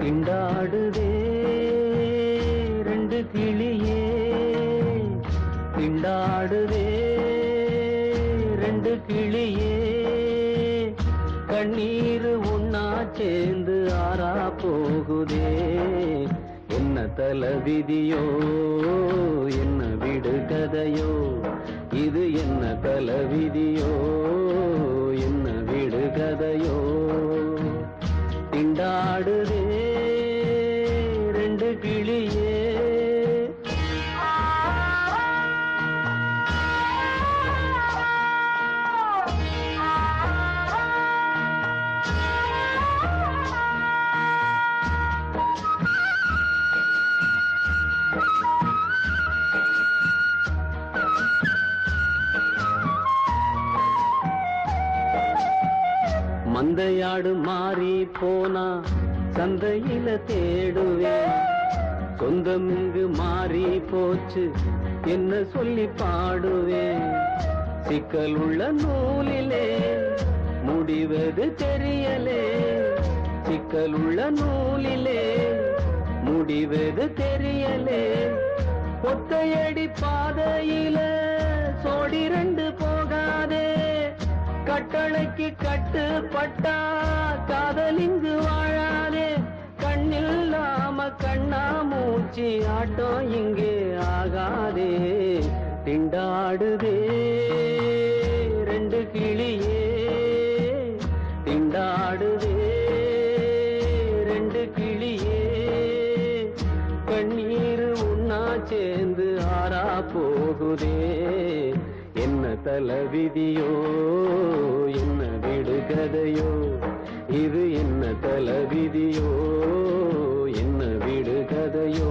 திண்டாடுதே ரெண்டு கிளியே, திண்டாடுதே ரெண்டு கிளியே. கண்ணீர் ஒன்னா சேர்ந்து ஆறா போகுதே. என்ன தல விதியோ என்ன விடு கதையோ, இது என்ன தல விதியோ என்ன விடு கதையோ. திண்டாடுதே ரெண்டு கிளியே. மந்தையாடு மாறி போனா சந்தையில தேடுவேன். சொந்தம் இங்கு மாறி போச்சு என்ன சொல்லி பாடுவேன். சிக்கல் உள்ள நூலிலே முடிவது தெரியலே, சிக்கல் உள்ள நூலிலே முடிவது தெரியலே. ஒத்தையடி பாதையில சோடி ரெண்டு போகாதே. கட்டளைக்கு கட்டுப்பட்டா காதலிங்கு வாழாதே. கண்ணில்லாம கண்ணா மூச்சி ஆட்டம் இங்கே ஆகாதே திண்டாடுதே ரெண்டு கிளியே திண்டாடுதே ரெண்டு கிளியே கண்ணீர் உண்ணா சேர்ந்து ஆறா போகுதே என்ன தலைவிதியோ என்ன விடுகதையோ இது என்ன தலைவிதியோ என்ன விடுகதையோ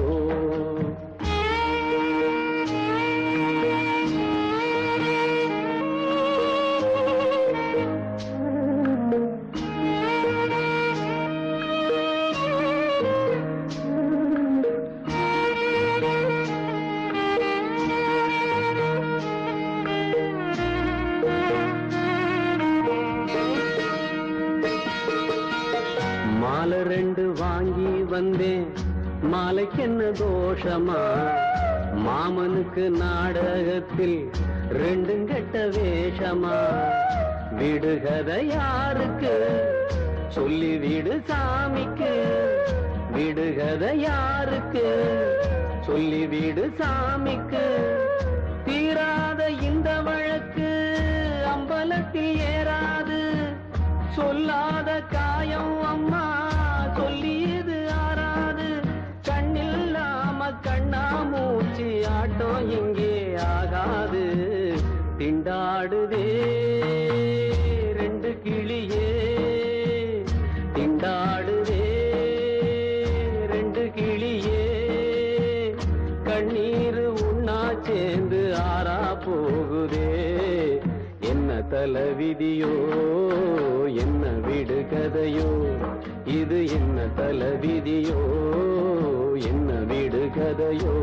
மாலை ரெண்டு வாங்கி வந்தேன் மாலைக்கு என்ன தோஷமா மாமனுக்கு நாடகத்தில் ரெண்டும் கெட்ட வேஷமா விடுகதை யாருக்கு சொல்லி விடு சாமிக்கு விடுகதை யாருக்கு சொல்லி விடு சாமிக்கு தீராத இந்த வழக்கு அம்பலத்தில் ஏறாது சொல்லாத காயம் அம்மா சொல்லியது ஆறாது கண்ணில்லாம கண்ணா மூச்சு ஆட்டம் எங்கே ஆகாது திண்டாடுதே ரெண்டு கிளியே திண்டாடுதே ரெண்டு கிளியே கண்ணீர் உண்ணா சேர்ந்து ஆறா போகுதே என்ன தலைவிதியோ என்ன விடுகதையோ இது என்ன தலைவிதியோ என்ன விடுகதையோ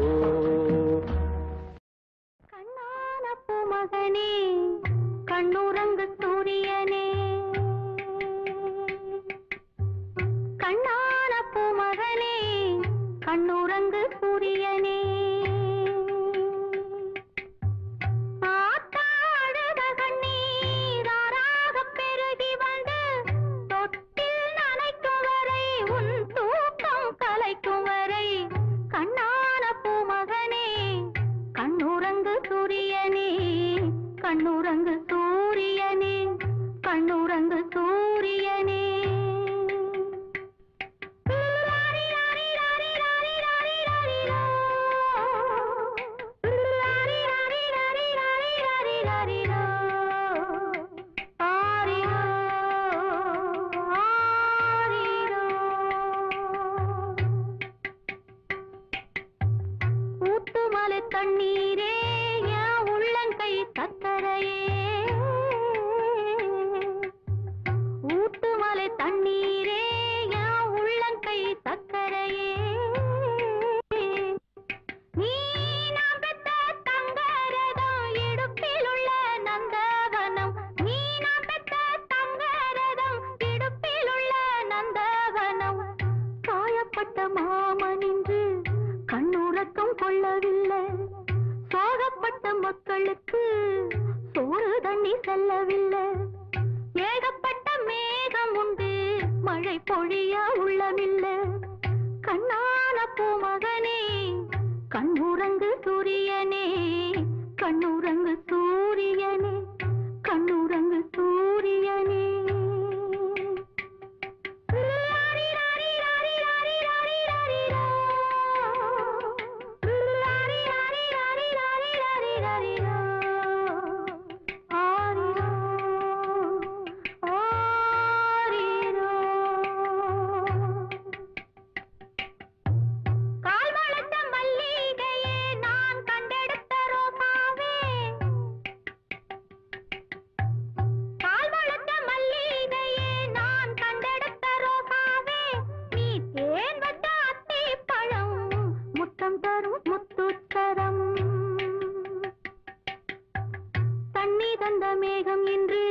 கண்ணான பூமகனே கண்ணுறங்கு சூரியனே கண்ணான பூமகனே கண்ணுறங்கு சூரியனே கண்ணுறங்கு சூரியனே கண்ணுறங்கு சூரியனே ஊத்துமலை தண்ணீரே என் உள்ளங்கை சக்கரையே ஊத்துமலை தண்ணீரே என் உள்ளங்கை சக்கரையே நீ நாம் பெற்ற தங்கரதம் இடுப்பில் உள்ள நந்தவனம் நீ நாம் பெற்ற தங்கரதம் இடுப்பில் உள்ள நந்தவனம் காயப்பட்ட மாமனின்று கண்ணுறக்கம் கொள்ளவில்லை சோகப்பட்ட மக்களுக்கு சோறு தண்ணி செல்லவில்லை ஏகப்பட்ட மேகம் உண்டு மழை பொழிய உள்ளமில்லை கண்ணான பூமகனே கண்ணுறங்கு சூரியனே கண்ணுறங்கு சூரியனே கண்ணுறங்கு சூரியனே மேகம் இன்று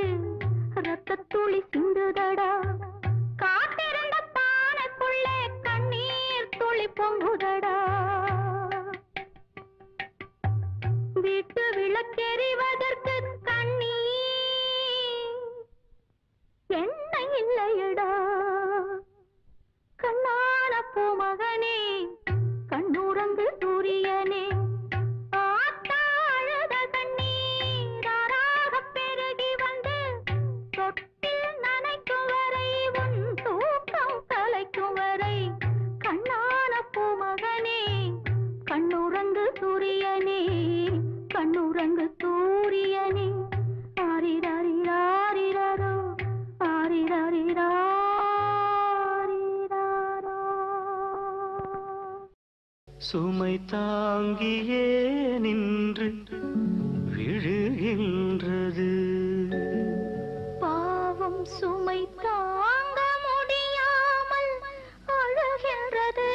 ரத்தத்துளி சிந்துதடா காத்திருந்த பானைக்குள்ளே கண்ணீர் துளி பொங்குதடா வீட்டு விளக்கெறிவதற்கு கண்ணீர் எண்ணெய் இல்லையடா கண்ணான பூமகனே கண்ணுறங்கு சூரியனே சுமை தாங்கியே நின்று விழுகின்றது. பாவம் சுமை தாங்க முடியாமல் அழுகின்றது.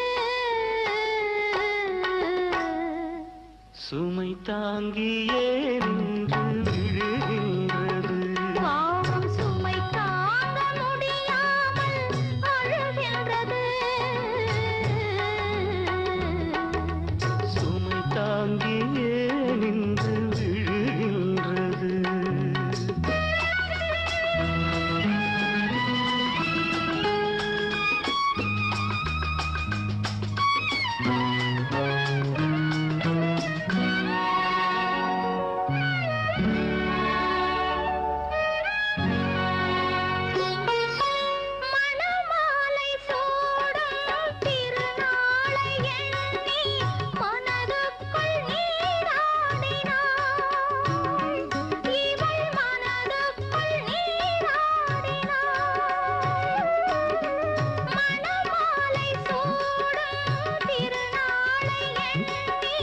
சுமை தாங்கியே நின்று விழுகின்றது. பாவம் சுமை தாங்க முடியாமல் அழுகின்றது. சுமை தாங்கியே நின்று விழுகின்றது. மணமாலை சூடும் திருநாளை எண்ணி மனதுக்குள் நீராடினாள். இவள் மனதுக்குள் நீராடினாள். மணமாலை சூடும் திருநாளை எண்ணி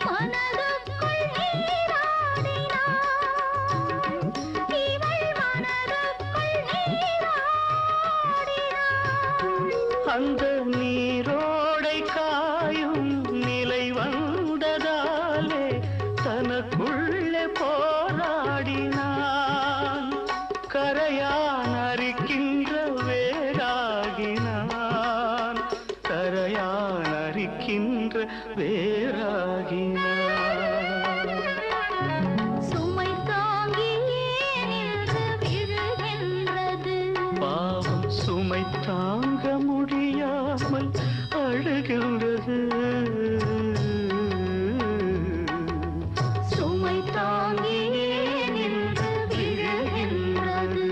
மனதுக்குள் நீராடினாள். இவள் மனதுக்குள் நீராடினாள். அந்த நீரோடை காயும் நிலை வந்ததாலே தனக்குள்ளே போராடினான். கரையான் அரிக்கின்ற வேராகினான். கரையான் அரிக்கின்ற வேராகினான். சுமை தாங்கியே நின்று விழுகின்றது. பாவம் சுமை தாங்க முடியாமல் அழுகின்றது. சுமை தாங்கியே நின்று விழுகின்றது.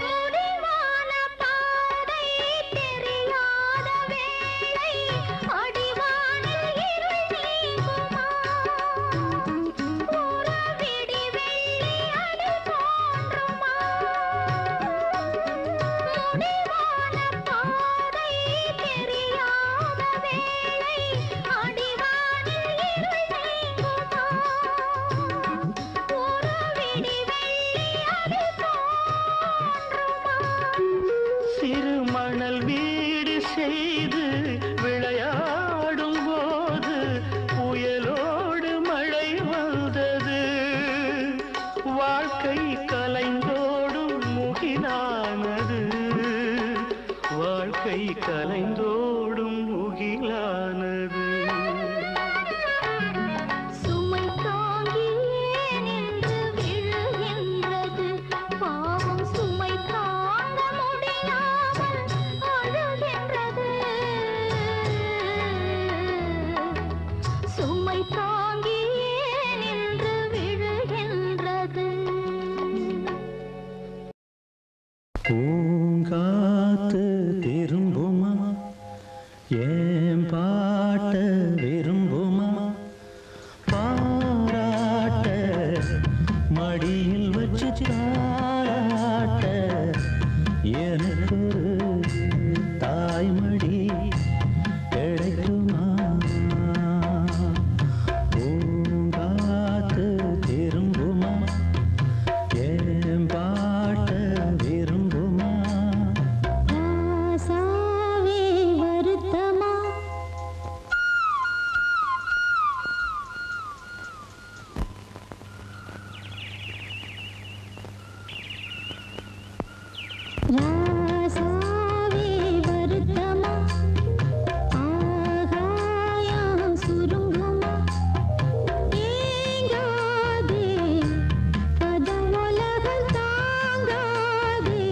முடிவான பாதை தெரியாத வேளை அடிவானில் இருள் நீங்குமா? உறவிடி வெள்ளி அது தோன்றுமா? முடிவான பாதை தெரியாத வேளை அடிவானில் இருள் நீங்குமா? உறவிடி வெள்ளி அது தோன்றுமா? சிறு மணல் வீடு செய்து விளையாடும் போது புயலோடு மழை வந்தது. வாழ்க்கை கலைந்தோடும் முகிலானது. வாழ்க்கை கலைந்தோடும் முகிலானது. சுமை தாங்கியே நின்று விழுகின்றது. பாவம் சுமை தாங்க முடியாமல் அழுகின்றது. சுமை தாங்கியே நின்று விழுகின்றது. பூங்காத்து திரும்புமா ஏன் பாட்ட விரும்புமா? பாராட்ட மடியில் வச்சு தாராட்ட எனக்கு தாய்மடி கிடைக்குமா? பூங்காத்து திரும்புமா ஏன் பாட்ட விரும்புமா? ராசாவே வருத்தமா? ராசாவே வருத்தமா? ஆகாயம் சுருங்குமா? ஏங்காதே பதம் உலகம் தாங்காதே.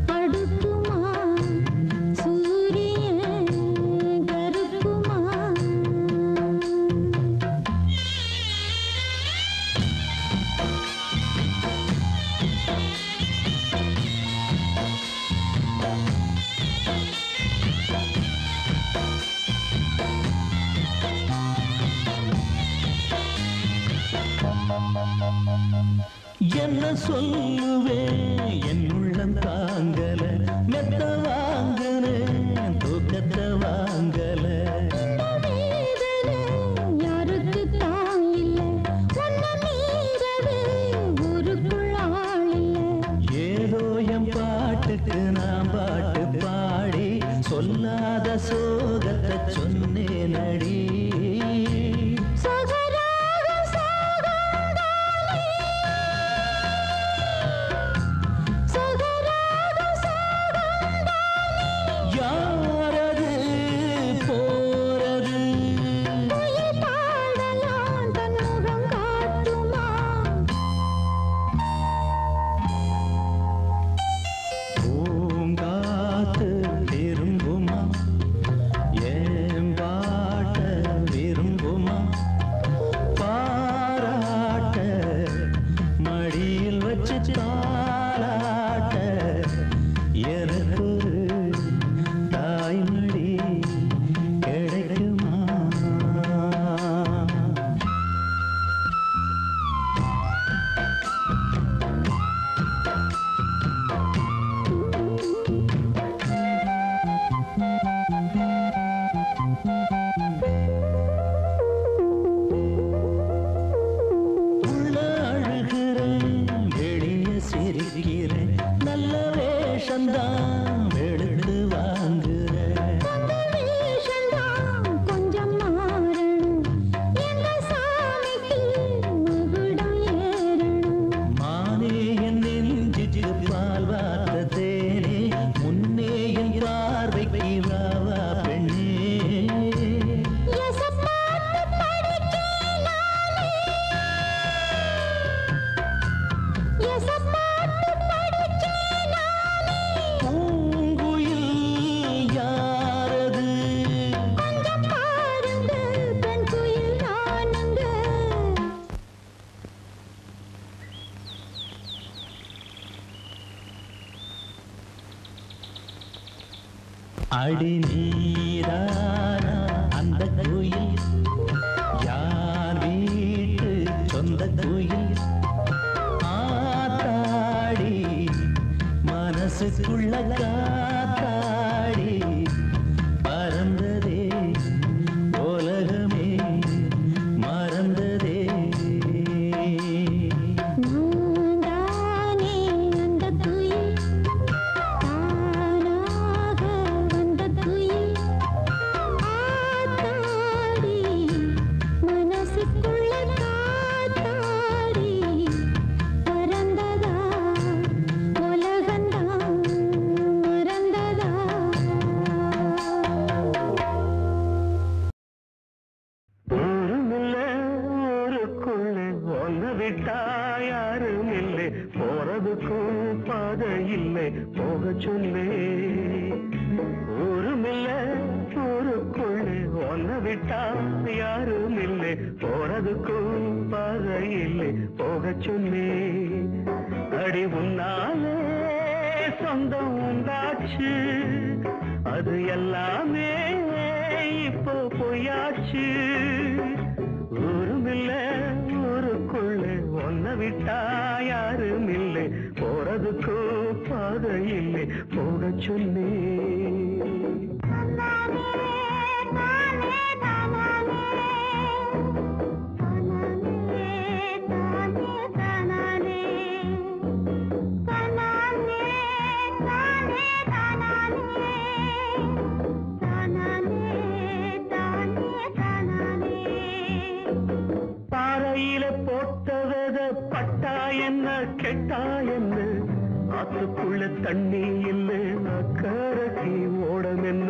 படுக்குமா சூரியன் கருக்குமா? சொல்லுவேன் என் உள்ளம் தாங்கல மெத்த வாங்கல தூக்கத்தை வாங்கல யாருக்கு தான் இல்லை ஒன்ன மீறவே ஊருக்குள் ஆள் இல்லை ஏதோ என் பாட்டுக்கு நான் பாட்டு பாடி சொல்லாத சோகத்தை சொன்னேன் அடி யாரது போறது பாடலாம் தன் முகம் காட்டுமா பூங்காத்து திரும்புமா ஏன் பாட்ட விரும்புமா பாராட்ட மடியில் வச்சு தாளாட்ட எனக்கு தாய்மடி கிடைக்குமா உள்ள அழுகிறேன் வெளியே சிரிக்கிறேன் நல்ல வேஷந்தான் வெளுத்து வாங்குறேன் கொஞ்சம் மாறணும் என்ற சாமிக்கு மகுடம் ஏறணும் மானே என் நெஞ்சுக்கு பால் வார்த்த தேனே முன்னே என் பார்வைக்கு வாவா பெண்ணே எசப்பாட்டு படிக்கேனாலே எசப்பாட்டு படிக்கேனாலே பூங்குயில் யாரது கொஞ்சம் பாருங்க பெண் குயில் நானுங்க அடி நீரானா அந்த குயில் யார் வீட்டு சொந்த குயில் ஆத்தாடி மனசுக்குள்ள காத்தாடி பறந்ததே உலகமே மறந்ததே நான்தானே அந்த குயில் தானாக வந்த குயில் ஆத்தாடி மனசுக்குள்ள காத்தாடி பறந்ததா உலகந்தான் மறந்ததா ஊருமில்ல ஊருக்குள்ள ஒன்று விட்டா யாரும் இல்லை போறதுக்கும் பாதை இல்லை போக சொல்லே ஊருமில்ல ஊருக்குள்ள ஒன்று விட்டா யாரும் இல்லை போறதுக்கும் பாதை இல்லை போக சொல்லே அடி உன்னாலே சொந்தம் உண்டாச்சு அது எல்லாமே இப்போ பொய்யாச்சு ஊருமில்ல ஊருக்குள்ள ஒன்ன விட்டா யாரும் இல்லை போறதுக்கு பாதை இல்லை போக சொல்லி பாறையில போட்டவத பட்டா என்ன கெட்டா என்ன ஆத்துக்குள்ள தண்ணி இல்லை அக்கறைக்கு ஓடம் என்ன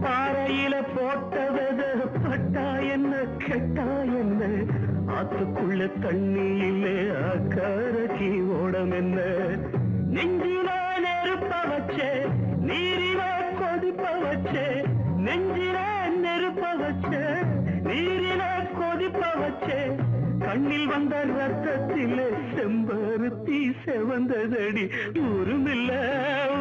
பாறையில போட்டவத பட்டா என்ன கெட்டா என்ன ஆத்துக்குள்ள தண்ணி இல்லை அக்கறைக்கு ஓடம் என்ன நெஞ்சில நெருப்ப வச்சே நீரில கொதிப்ப வச்சே நெஞ்சில நெருப்ப வச்சே நீரில கொதிப்ப வச்சே கண்ணில் வந்த ரத்தத்திலே செம்பருத்தி செவந்ததடி ஊருமில்ல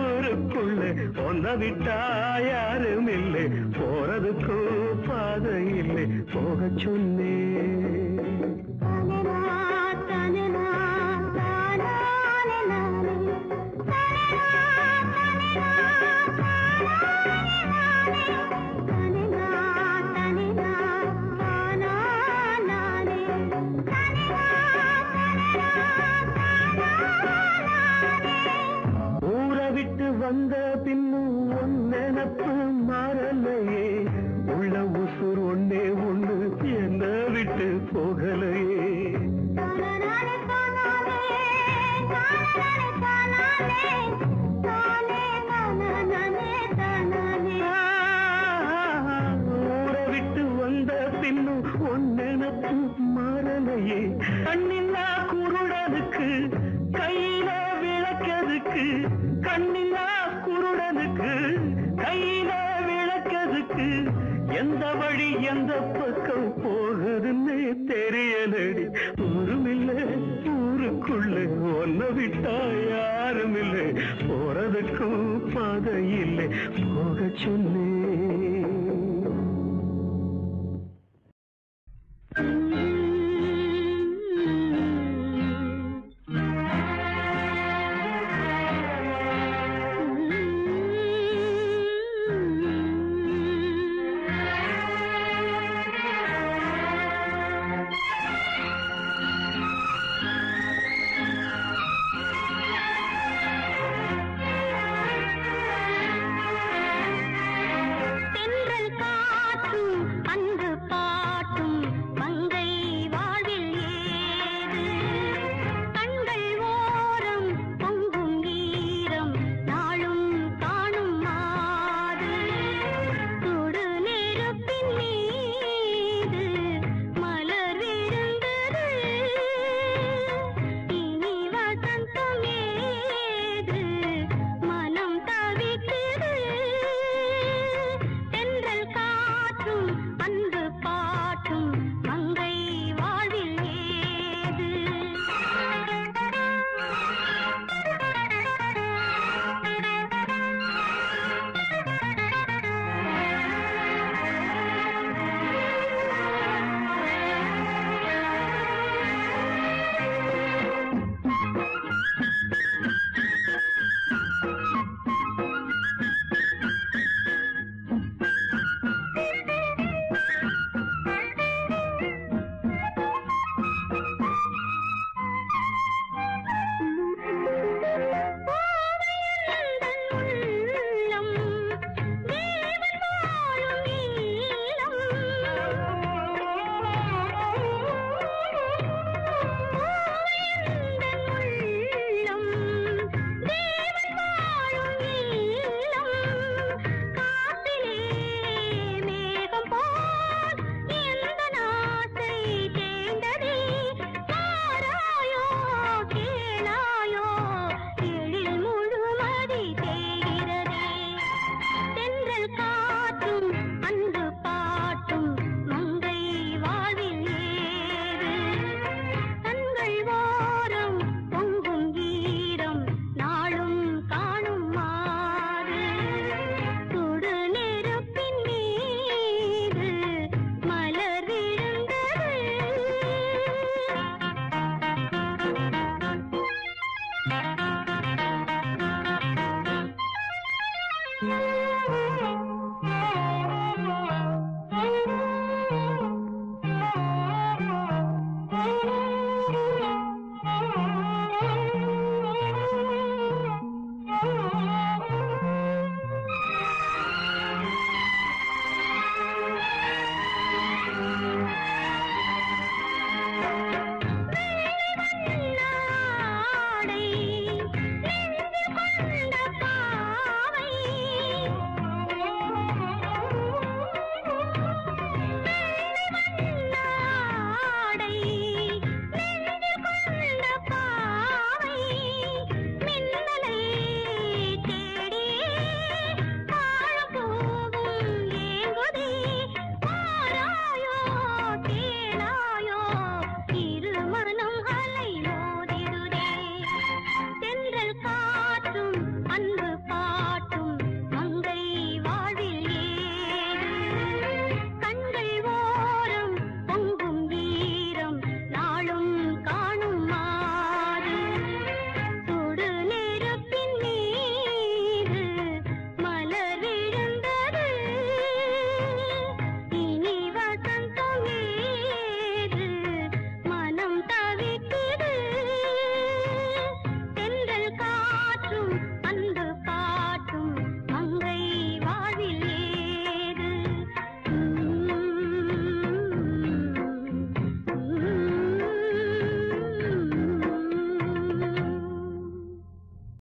ஊருக்குள்ள ஒன்ன விட்டா யாரும் இல்லை போறதுக்கு பாதை இல்லை போக சொன்னே வந்த பின்னும் உன் நினப்பு மாறலையே உள்ள உசுர் ஒன்னே ஒண்ணு என்ன விட்டு போகலையே ஊரை விட்டு வந்த பின்னும் உன் நினப்பு மாறலையே கண்ணில்லா குருடனுக்கு கையில விளக்கதுக்கு கண்ணில்லா குருடனுக்கு கையில விளக்கதுக்கு எந்த வழி எந்த பக்கம் போகுதுன்னு தெரியலடி ஊருமில்லை ஊருக்குள்ள ஒன்ன விட்டா யாரும் இல்லை போறதுக்கும் பாதை இல்லை போக சொன்ன